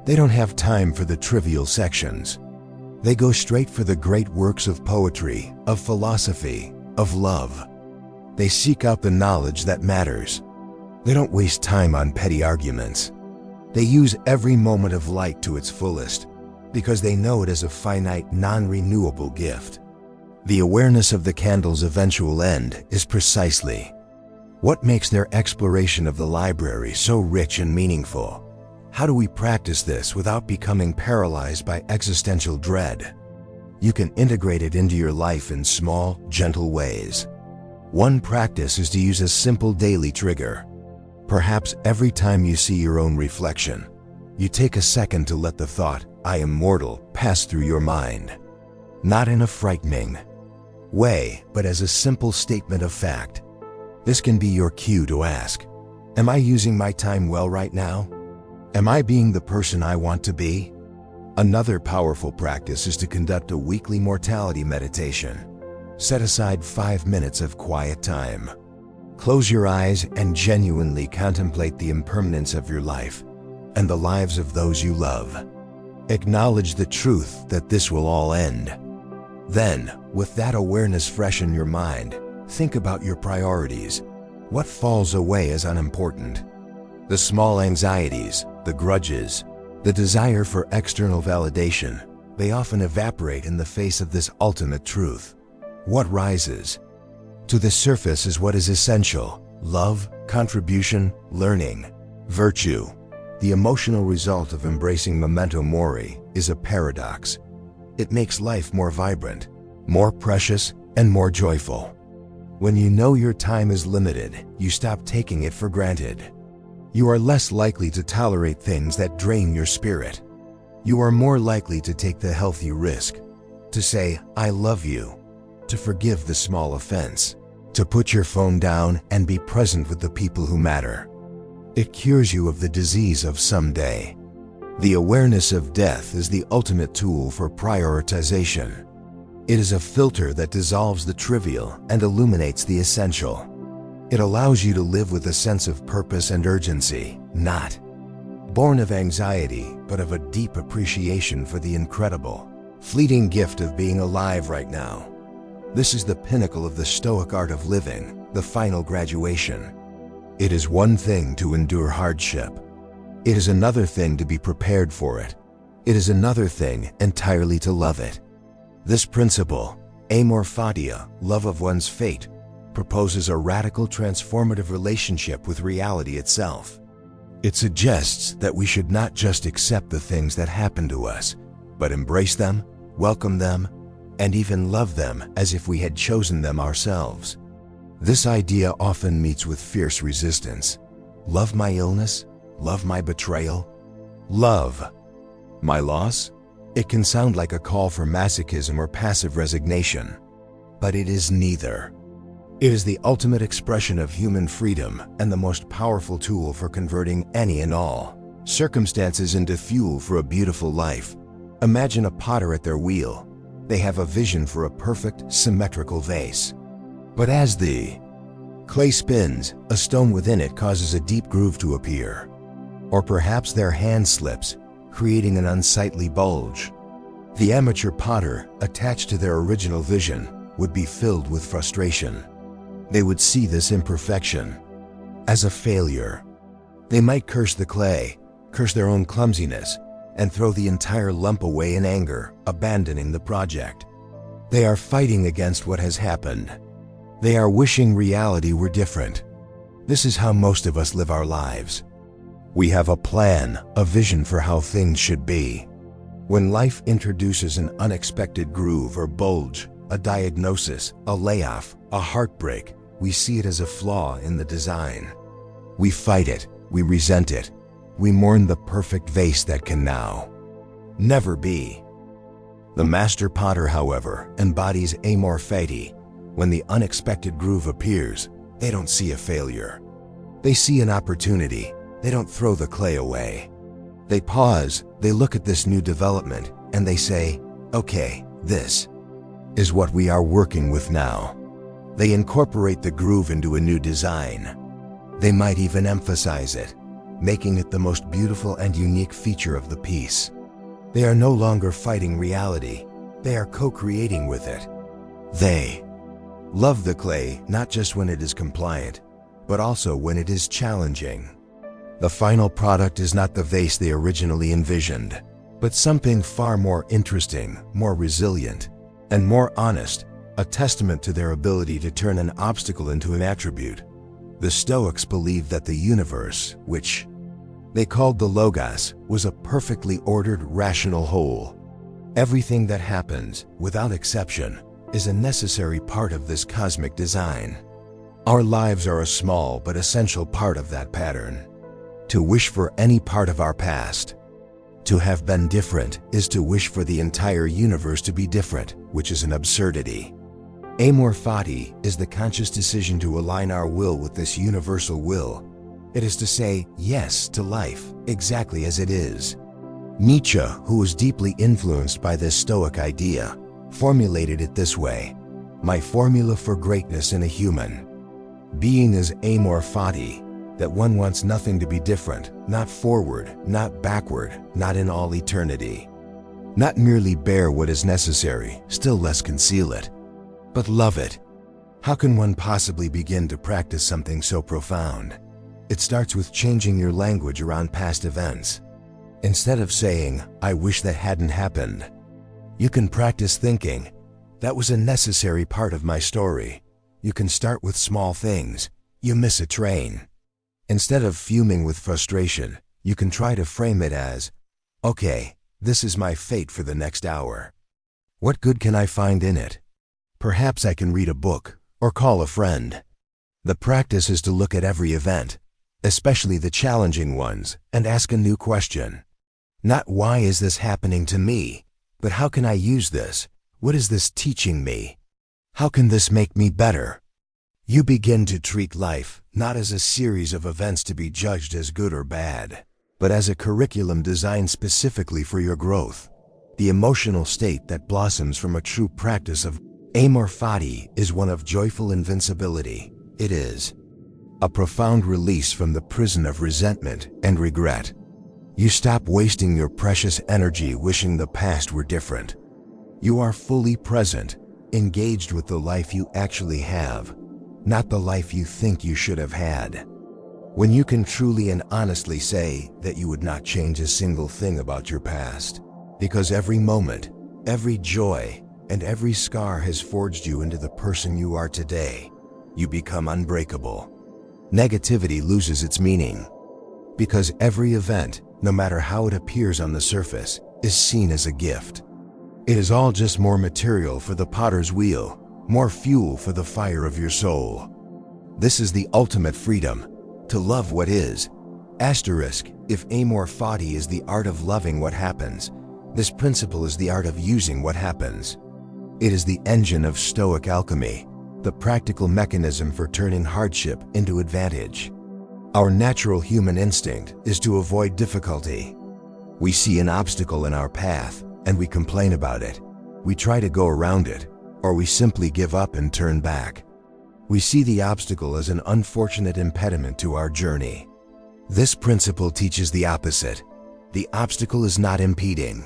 [SPEAKER 1] They don't have time for the trivial sections. They go straight for the great works of poetry, of philosophy, of love. They seek out the knowledge that matters. They don't waste time on petty arguments. They use every moment of light to its fullest, because they know it is a finite, non-renewable gift. The awareness of the candle's eventual end is precisely what makes their exploration of the library so rich and meaningful. How do we practice this without becoming paralyzed by existential dread? You can integrate it into your life in small, gentle ways. One practice is to use a simple daily trigger. Perhaps every time you see your own reflection, you take a second to let the thought, "I am mortal," pass through your mind. Not in a frightening way, but as a simple statement of fact. This can be your cue to ask, "Am I using my time well right now? Am I being the person I want to be?" Another powerful practice is to conduct a weekly mortality meditation. Set aside 5 minutes of quiet time. Close your eyes and genuinely contemplate the impermanence of your life and the lives of those you love. Acknowledge the truth that this will all end. Then, with that awareness fresh in your mind, think about your priorities. What falls away as unimportant? The small anxieties, the grudges, the desire for external validation, they often evaporate in the face of this ultimate truth. What rises to the surface is what is essential: love, contribution, learning, virtue. The emotional result of embracing Memento Mori is a paradox. It makes life more vibrant, more precious, and more joyful. When you know your time is limited, you stop taking it for granted. You are less likely to tolerate things that drain your spirit. You are more likely to take the healthy risk, to say, I love you, to forgive the small offense, to put your phone down and be present with the people who matter. It cures you of the disease of someday. The awareness of death is the ultimate tool for prioritization. It is a filter that dissolves the trivial and illuminates the essential. It allows you to live with a sense of purpose and urgency, not born of anxiety, but of a deep appreciation for the incredible, fleeting gift of being alive right now. This is the pinnacle of the Stoic art of living, the final graduation. It is one thing to endure hardship. It is another thing to be prepared for it. It is another thing entirely to love it. This principle, Amor Fati, love of one's fate, proposes a radical transformative relationship with reality itself. It suggests that we should not just accept the things that happen to us, but embrace them, welcome them, and even love them as if we had chosen them ourselves. This idea often meets with fierce resistance. Love my illness? Love my betrayal? Love my loss? It can sound like a call for masochism or passive resignation, but it is neither. It is the ultimate expression of human freedom and the most powerful tool for converting any and all circumstances into fuel for a beautiful life. Imagine a potter at their wheel. They have a vision for a perfect, symmetrical vase. But as the clay spins, a stone within it causes a deep groove to appear. Or perhaps their hand slips, creating an unsightly bulge. The amateur potter, attached to their original vision, would be filled with frustration. They would see this imperfection as a failure. They might curse the clay, curse their own clumsiness, and throw the entire lump away in anger, abandoning the project. They are fighting against what has happened. They are wishing reality were different. This is how most of us live our lives. We have a plan, a vision for how things should be. When life introduces an unexpected groove or bulge, a diagnosis, a layoff, a heartbreak, we see it as a flaw in the design. We fight it, we resent it, we mourn the perfect vase that can now never be. The master potter, however, embodies Amor Fati. When the unexpected groove appears, they don't see a failure. They see an opportunity. They don't throw the clay away. They pause, they look at this new development, and they say, okay, this is what we are working with now. They incorporate the groove into a new design. They might even emphasize it, making it the most beautiful and unique feature of the piece. They are no longer fighting reality. They are co-creating with it. They love the clay not just when it is compliant, but also when it is challenging. The final product is not the vase they originally envisioned, but something far more interesting, more resilient, and more honest, a testament to their ability to turn an obstacle into an attribute. The Stoics believed that the universe, which they called the Logos, was a perfectly ordered, rational whole. Everything that happens, without exception, is a necessary part of this cosmic design. Our lives are a small but essential part of that pattern. To wish for any part of our past, to have been different, is to wish for the entire universe to be different, which is an absurdity. Amor Fati is the conscious decision to align our will with this universal will. It is to say yes to life, exactly as it is. Nietzsche, who was deeply influenced by this Stoic idea, formulated it this way: my formula for greatness in a human being is Amor Fati, that one wants nothing to be different, not forward, not backward, not in all eternity. Not merely bear what is necessary, still less conceal it, but love it. How can one possibly begin to practice something so profound? It starts with changing your language around past events. Instead of saying, I wish that hadn't happened, you can practice thinking, that was a necessary part of my story. You can start with small things. You miss a train. Instead of fuming with frustration, you can try to frame it as, okay, this is my fate for the next hour. What good can I find in it? Perhaps I can read a book, or call a friend. The practice is to look at every event, especially the challenging ones, and ask a new question. Not why is this happening to me, but how can I use this? What is this teaching me? How can this make me better? You begin to treat life not as a series of events to be judged as good or bad, but as a curriculum designed specifically for your growth. The emotional state that blossoms from a true practice of Amor Fati is one of joyful invincibility. It is a profound release from the prison of resentment and regret. You stop wasting your precious energy wishing the past were different. You are fully present, engaged with the life you actually have, not the life you think you should have had. When you can truly and honestly say that you would not change a single thing about your past, because every moment, every joy, and every scar has forged you into the person you are today, you become unbreakable. Negativity loses its meaning, because every event, no matter how it appears on the surface, is seen as a gift. It is all just more material for the potter's wheel, more fuel for the fire of your soul. This is the ultimate freedom, to love what is. If Amor Fati is the art of loving what happens, this principle is the art of using what happens. It is the engine of Stoic alchemy, the practical mechanism for turning hardship into advantage. Our natural human instinct is to avoid difficulty. We see an obstacle in our path and we complain about it. We try to go around it, or we simply give up and turn back. We see the obstacle as an unfortunate impediment to our journey. This principle teaches the opposite. The obstacle is not impeding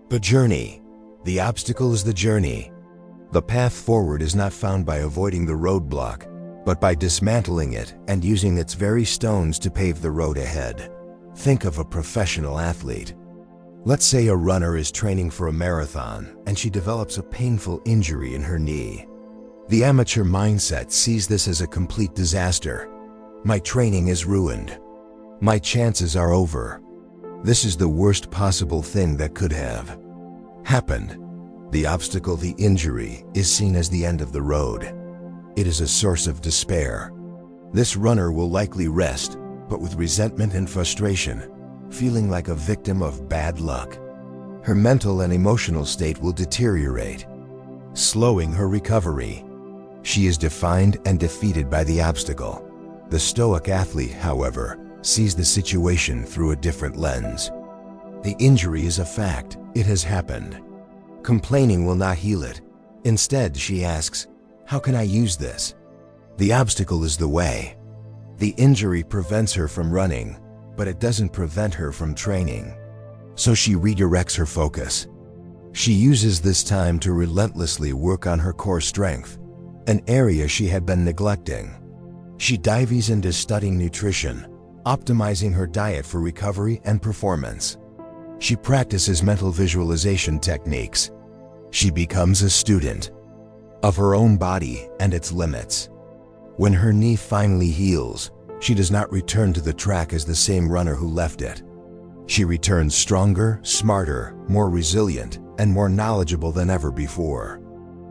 [SPEAKER 1] the journey. The obstacle is the journey. The path forward is not found by avoiding the roadblock, but by dismantling it and using its very stones to pave the road ahead. Think of a professional athlete. Let's say a runner is training for a marathon and she develops a painful injury in her knee. The amateur mindset sees this as a complete disaster. My training is ruined. My chances are over. This is the worst possible thing that could have happened. The obstacle, the injury, is seen as the end of the road. It is a source of despair. This runner will likely rest, but with resentment and frustration, feeling like a victim of bad luck. Her mental and emotional state will deteriorate, slowing her recovery. She is defined and defeated by the obstacle. The Stoic athlete, however, sees the situation through a different lens. The injury is a fact. It has happened. Complaining will not heal it. Instead, she asks, how can I use this? The obstacle is the way. The injury prevents her from running, but it doesn't prevent her from training. So she redirects her focus. She uses this time to relentlessly work on her core strength, an area she had been neglecting. She dives into studying nutrition, optimizing her diet for recovery and performance. She practices mental visualization techniques. She becomes a student of her own body and its limits. When her knee finally heals, she does not return to the track as the same runner who left it. She returns stronger, smarter, more resilient, and more knowledgeable than ever before.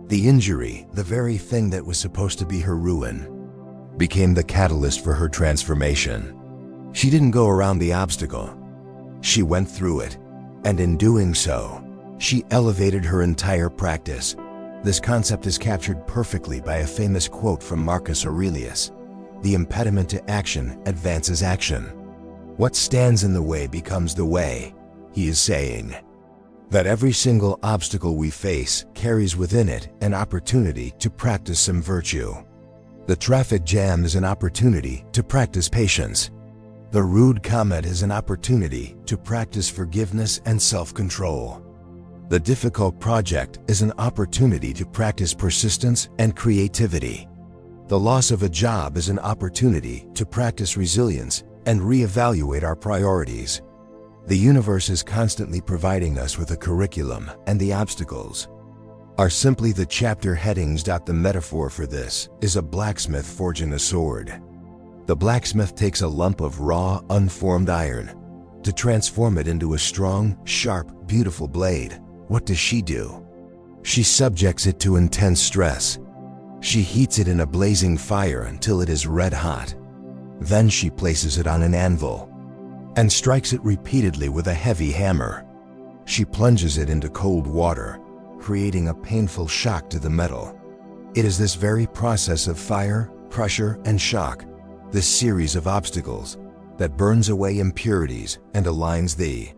[SPEAKER 1] The injury, the very thing that was supposed to be her ruin, became the catalyst for her transformation. She didn't go around the obstacle. She went through it, and in doing so, she elevated her entire practice. This concept is captured perfectly by a famous quote from Marcus Aurelius: "The impediment to action advances action. What stands in the way becomes the way." He is saying that every single obstacle we face carries within it an opportunity to practice some virtue. The traffic jam is an opportunity to practice patience. The rude comment is an opportunity to practice forgiveness and self-control. The difficult project is an opportunity to practice persistence and creativity. The loss of a job is an opportunity to practice resilience and reevaluate our priorities. The universe is constantly providing us with a curriculum, and the obstacles are simply the chapter headings. The metaphor for this is a blacksmith forging a sword. The blacksmith takes a lump of raw, unformed iron to transform it into a strong, sharp, beautiful blade. What does she do? She subjects it to intense stress. She heats it in a blazing fire until it is red hot. Then she places it on an anvil and strikes it repeatedly with a heavy hammer. She plunges it into cold water, creating a painful shock to the metal. It is this very process of fire, pressure, and shock, this series of obstacles, that burns away impurities and aligns the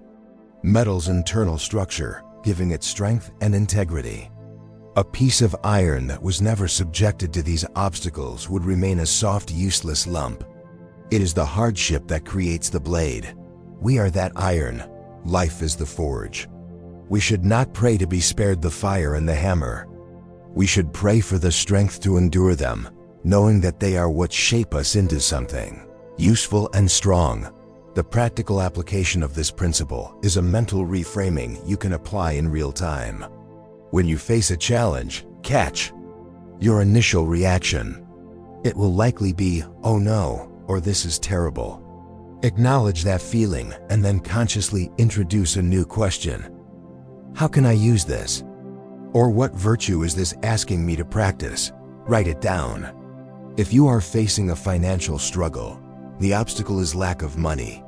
[SPEAKER 1] metal's internal structure, giving it strength and integrity. A piece of iron that was never subjected to these obstacles would remain a soft, useless lump. It is the hardship that creates the blade. We are that iron. Life is the forge. We should not pray to be spared the fire and the hammer. We should pray for the strength to endure them, knowing that they are what shape us into something useful and strong. The practical application of this principle is a mental reframing you can apply in real time. When you face a challenge, catch your initial reaction. It will likely be, "Oh no," or "This is terrible." Acknowledge that feeling and then consciously introduce a new question. How can I use this? Or what virtue is this asking me to practice? Write it down. If you are facing a financial struggle, the obstacle is lack of money.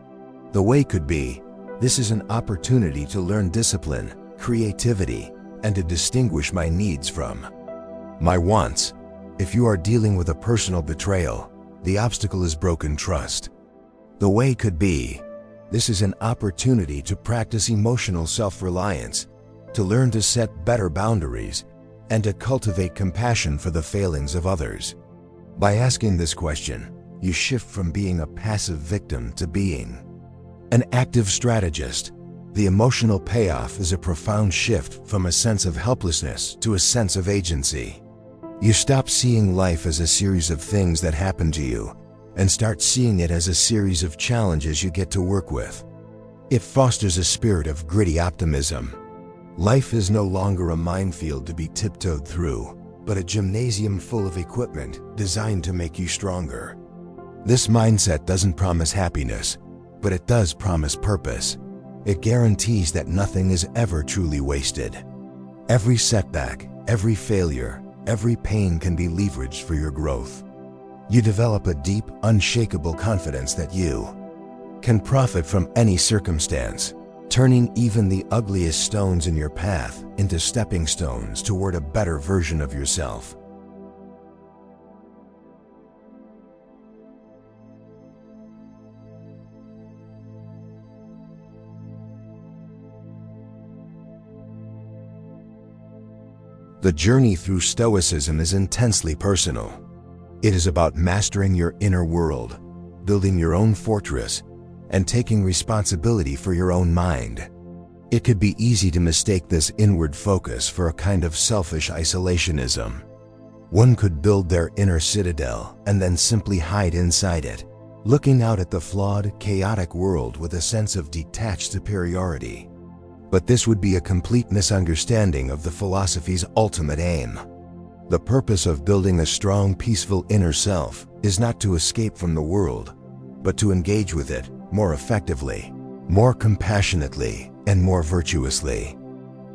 [SPEAKER 1] The way could be, this is an opportunity to learn discipline, creativity, and to distinguish my needs from my wants. If you are dealing with a personal betrayal, the obstacle is broken trust. The way could be, this is an opportunity to practice emotional self-reliance, to learn to set better boundaries, and to cultivate compassion for the failings of others. By asking this question, you shift from being a passive victim to being an active strategist. The emotional payoff is a profound shift from a sense of helplessness to a sense of agency. You stop seeing life as a series of things that happen to you and start seeing it as a series of challenges you get to work with. It fosters a spirit of gritty optimism. Life is no longer a minefield to be tiptoed through, but a gymnasium full of equipment designed to make you stronger. This mindset doesn't promise happiness, but it does promise purpose. It guarantees that nothing is ever truly wasted. Every setback, every failure, every pain can be leveraged for your growth. You develop a deep, unshakable confidence that you can profit from any circumstance, turning even the ugliest stones in your path into stepping stones toward a better version of yourself. The journey through Stoicism is intensely personal. It is about mastering your inner world, building your own fortress, and taking responsibility for your own mind. It could be easy to mistake this inward focus for a kind of selfish isolationism. One could build their inner citadel and then simply hide inside it, looking out at the flawed, chaotic world with a sense of detached superiority. But this would be a complete misunderstanding of the philosophy's ultimate aim. The purpose of building a strong, peaceful inner self is not to escape from the world, but to engage with it more effectively, more compassionately, and more virtuously.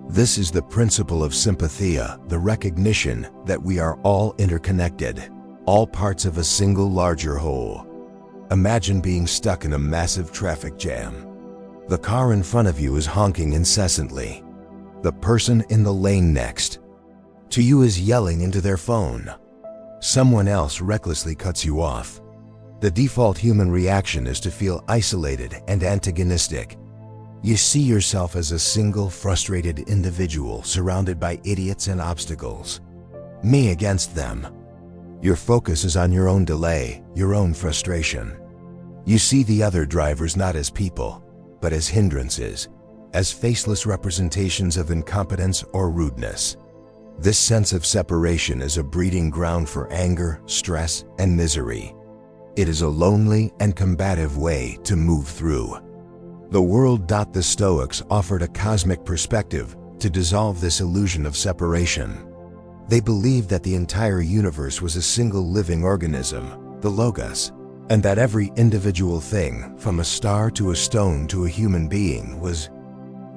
[SPEAKER 1] This is the principle of sympathia, the recognition that we are all interconnected, all parts of a single larger whole. Imagine being stuck in a massive traffic jam. The car in front of you is honking incessantly. The person in the lane next to you is yelling into their phone. Someone else recklessly cuts you off. The default human reaction is to feel isolated and antagonistic. You see yourself as a single, frustrated individual surrounded by idiots and obstacles. Me against them. Your focus is on your own delay, your own frustration. You see the other drivers not as people, but as hindrances, as faceless representations of incompetence or rudeness. This sense of separation is a breeding ground for anger, stress, and misery. It is a lonely and combative way to move through the world. The Stoics offered a cosmic perspective to dissolve this illusion of separation. They believed that the entire universe was a single living organism, the Logos, and that every individual thing, from a star to a stone to a human being, was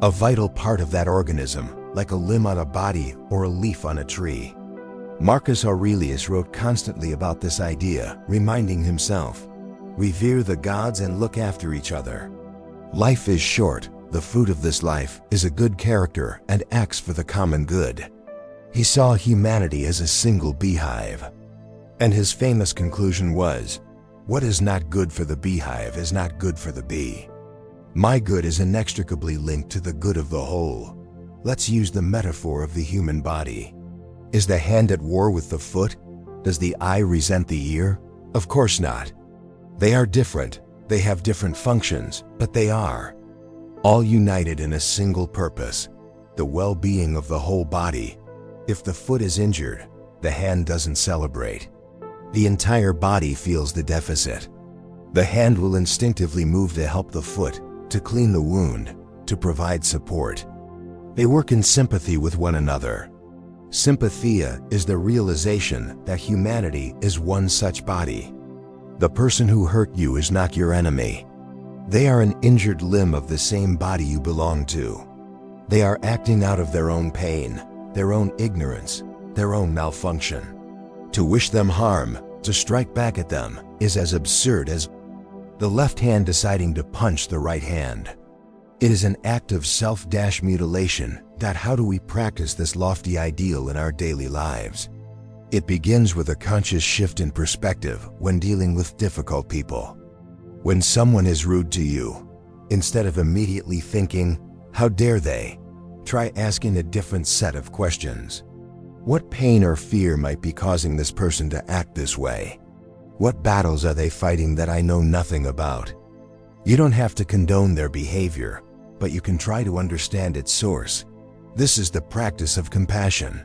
[SPEAKER 1] a vital part of that organism, like a limb on a body or a leaf on a tree. Marcus Aurelius wrote constantly about this idea, reminding himself, "Revere the gods and look after each other. Life is short. The fruit of this life is a good character and acts for the common good." He saw humanity as a single beehive. And his famous conclusion was, "What is not good for the beehive is not good for the bee." My good is inextricably linked to the good of the whole. Let's use the metaphor of the human body. Is the hand at war with the foot? Does the eye resent the ear? Of course not. They are different. They have different functions, but they are all united in a single purpose, the well-being of the whole body. If the foot is injured, the hand doesn't celebrate. The entire body feels the deficit. The hand will instinctively move to help the foot, to clean the wound, to provide support. They work in sympathy with one another. Sympathia is the realization that humanity is one such body. The person who hurt you is not your enemy. They are an injured limb of the same body you belong to. They are acting out of their own pain, their own ignorance, their own malfunction. To wish them harm, to strike back at them, is as absurd as the left hand deciding to punch the right hand. It is an act of self-mutilation. How do we practice this lofty ideal in our daily lives? It begins with a conscious shift in perspective when dealing with difficult people. When someone is rude to you, instead of immediately thinking, "How dare they?" try asking a different set of questions. What pain or fear might be causing this person to act this way? What battles are they fighting that I know nothing about? You don't have to condone their behavior, but you can try to understand its source. This is the practice of compassion.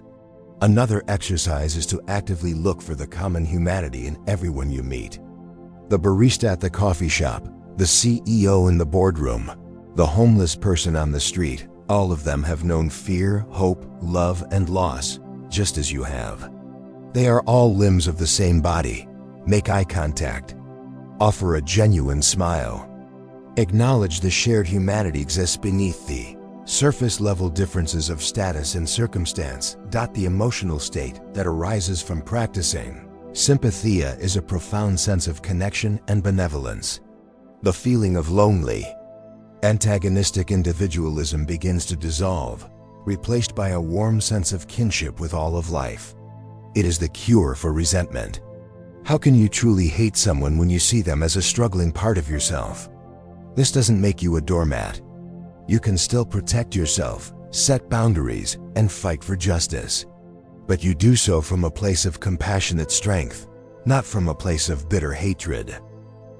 [SPEAKER 1] Another exercise is to actively look for the common humanity in everyone you meet. The barista at the coffee shop, the CEO in the boardroom, the homeless person on the street, all of them have known fear, hope, love, and loss, just as you have. They are all limbs of the same body. Make eye contact. Offer a genuine smile. Acknowledge the shared humanity exists beneath the surface-level differences of status and circumstance. The emotional state that arises from practicing sympathia is a profound sense of connection and benevolence. The feeling of lonely, antagonistic individualism begins to dissolve, replaced by a warm sense of kinship with all of life. It is the cure for resentment. How can you truly hate someone when you see them as a struggling part of yourself? This doesn't make you a doormat. You can still protect yourself, set boundaries, and fight for justice. But you do so from a place of compassionate strength, not from a place of bitter hatred.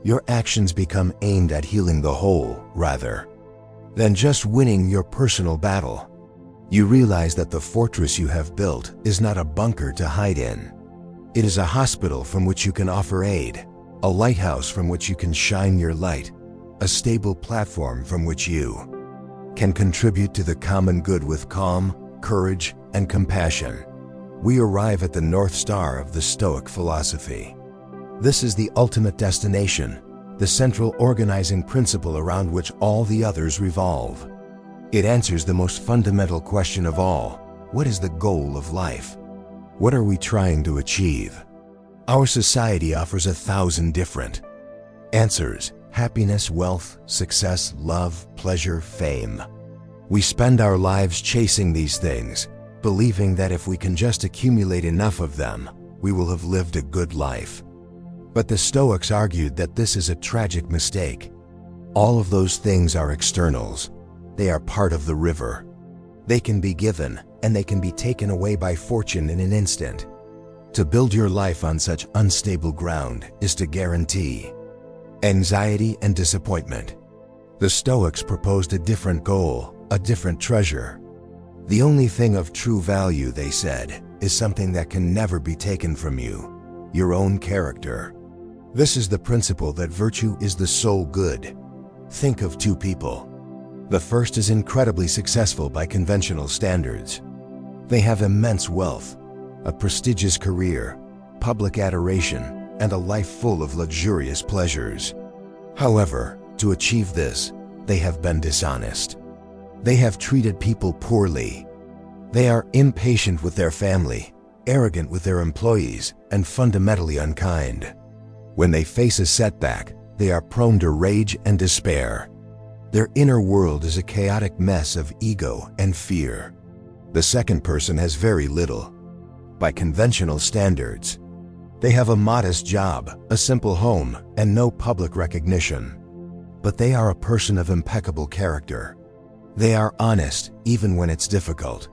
[SPEAKER 1] Your actions become aimed at healing the whole, rather than just winning your personal battle. You realize that the fortress you have built is not a bunker to hide in. It is a hospital from which you can offer aid, a lighthouse from which you can shine your light, a stable platform from which you can contribute to the common good with calm, courage, and compassion. We arrive at the North Star of the Stoic philosophy. This is the ultimate destination, the central organizing principle around which all the others revolve. It answers the most fundamental question of all: what is the goal of life? What are we trying to achieve? Our society offers 1,000 different answers: happiness, wealth, success, love, pleasure, fame. We spend our lives chasing these things, believing that if we can just accumulate enough of them, we will have lived a good life. But the Stoics argued that this is a tragic mistake. All of those things are externals. They are part of the river. They can be given, and they can be taken away by fortune in an instant. To build your life on such unstable ground is to guarantee anxiety and disappointment. The Stoics proposed a different goal, a different treasure. The only thing of true value, they said, is something that can never be taken from you: your own character. This is the principle that virtue is the sole good. Think of two people. The first is incredibly successful by conventional standards. They have immense wealth, a prestigious career, public adoration, and a life full of luxurious pleasures. However, to achieve this, they have been dishonest. They have treated people poorly. They are impatient with their family, arrogant with their employees, and fundamentally unkind. When they face a setback, they are prone to rage and despair. Their inner world is a chaotic mess of ego and fear. The second person has very little. By conventional standards, they have a modest job, a simple home, and no public recognition. But they are a person of impeccable character. They are honest, even when it's difficult.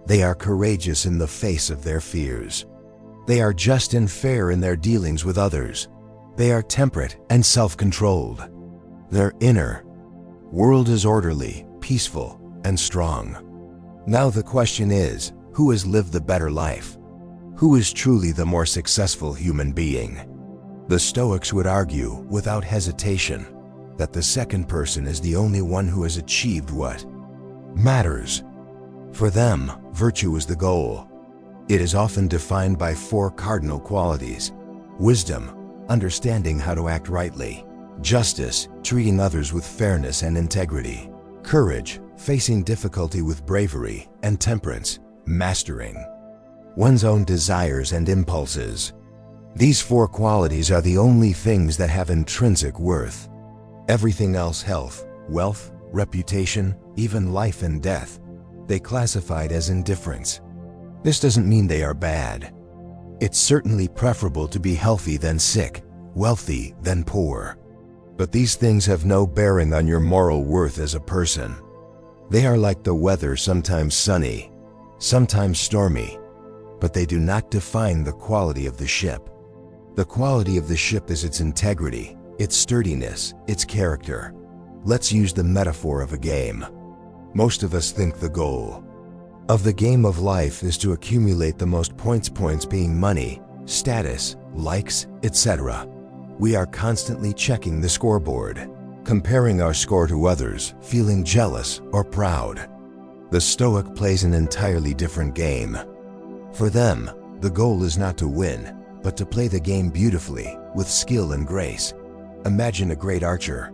[SPEAKER 1] They are courageous in the face of their fears. They are just and fair in their dealings with others. They are temperate and self-controlled. Their inner world is orderly, peaceful, and strong. Now the question is, who has lived the better life? Who is truly the more successful human being? The Stoics would argue, without hesitation, that the second person is the only one who has achieved what matters. For them, virtue is the goal. It is often defined by 4 cardinal qualities: wisdom, understanding how to act rightly; justice, treating others with fairness and integrity; courage, facing difficulty with bravery; and temperance, mastering one's own desires and impulses. These 4 qualities are the only things that have intrinsic worth. Everything else, health, wealth, reputation, even life and death, they classified as indifference. This doesn't mean they are bad. It's certainly preferable to be healthy than sick, wealthy than poor. But these things have no bearing on your moral worth as a person. They are like the weather, sometimes sunny, sometimes stormy, but they do not define the quality of the ship. The quality of the ship is its integrity, its sturdiness, its character. Let's use the metaphor of a game. Most of us think the goal of the game of life is to accumulate the most points being money, status, likes, etc. We are constantly checking the scoreboard, comparing our score to others, feeling jealous or proud. The Stoic plays an entirely different game. For them, the goal is not to win, but to play the game beautifully, with skill and grace. Imagine a great archer.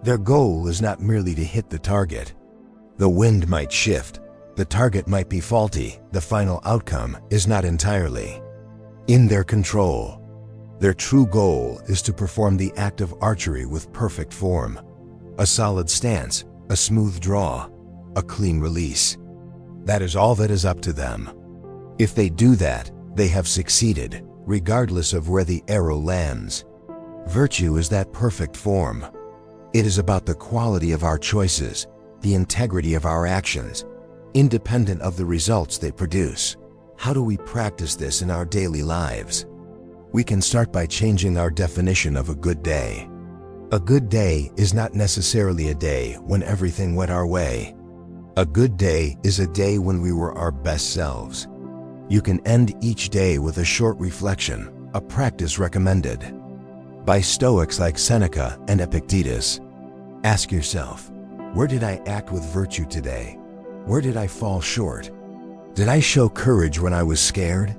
[SPEAKER 1] Their goal is not merely to hit the target. The wind might shift, the target might be faulty, the final outcome is not entirely in their control. Their true goal is to perform the act of archery with perfect form, a solid stance, a smooth draw, a clean release. That is all that is up to them. If they do that, they have succeeded, regardless of where the arrow lands. Virtue is that perfect form. It is about the quality of our choices, the integrity of our actions, independent of the results they produce. How do we practice this in our daily lives? We can start by changing our definition of a good day. A good day is not necessarily a day when everything went our way. A good day is a day when we were our best selves. You can end each day with a short reflection, a practice recommended by Stoics like Seneca and Epictetus. Ask yourself, where did I act with virtue today? Where did I fall short? Did I show courage when I was scared?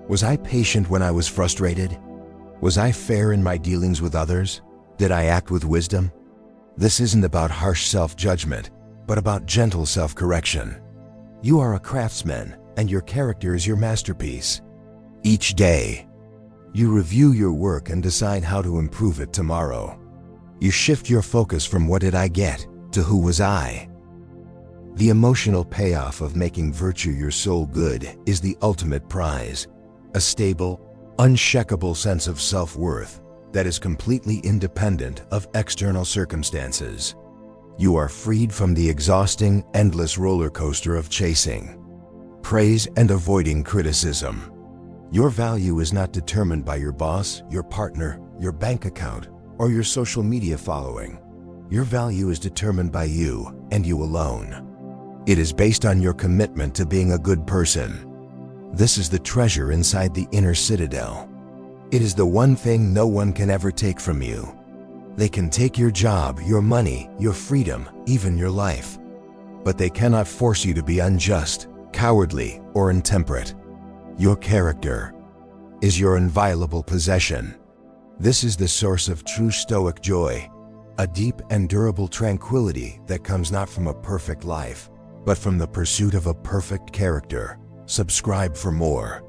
[SPEAKER 1] Was I patient when I was frustrated? Was I fair in my dealings with others? Did I act with wisdom? This isn't about harsh self-judgment, but about gentle self-correction. You are a craftsman, and your character is your masterpiece. Each day, you review your work and decide how to improve it tomorrow. You shift your focus from what did I get to who was I. The emotional payoff of making virtue your sole good is the ultimate prize, a stable, unshakable sense of self-worth that is completely independent of external circumstances. You are freed from the exhausting, endless roller coaster of chasing praise and avoiding criticism. Your value is not determined by your boss, your partner, your bank account, or your social media following. Your value is determined by you and you alone. It is based on your commitment to being a good person. This is the treasure inside the inner citadel. It is the one thing no one can ever take from you. They can take your job, your money, your freedom, even your life. But they cannot force you to be unjust, cowardly, or intemperate. Your character is your inviolable possession. This is the source of true Stoic joy, a deep and durable tranquility that comes not from a perfect life, but from the pursuit of a perfect character. Subscribe for more.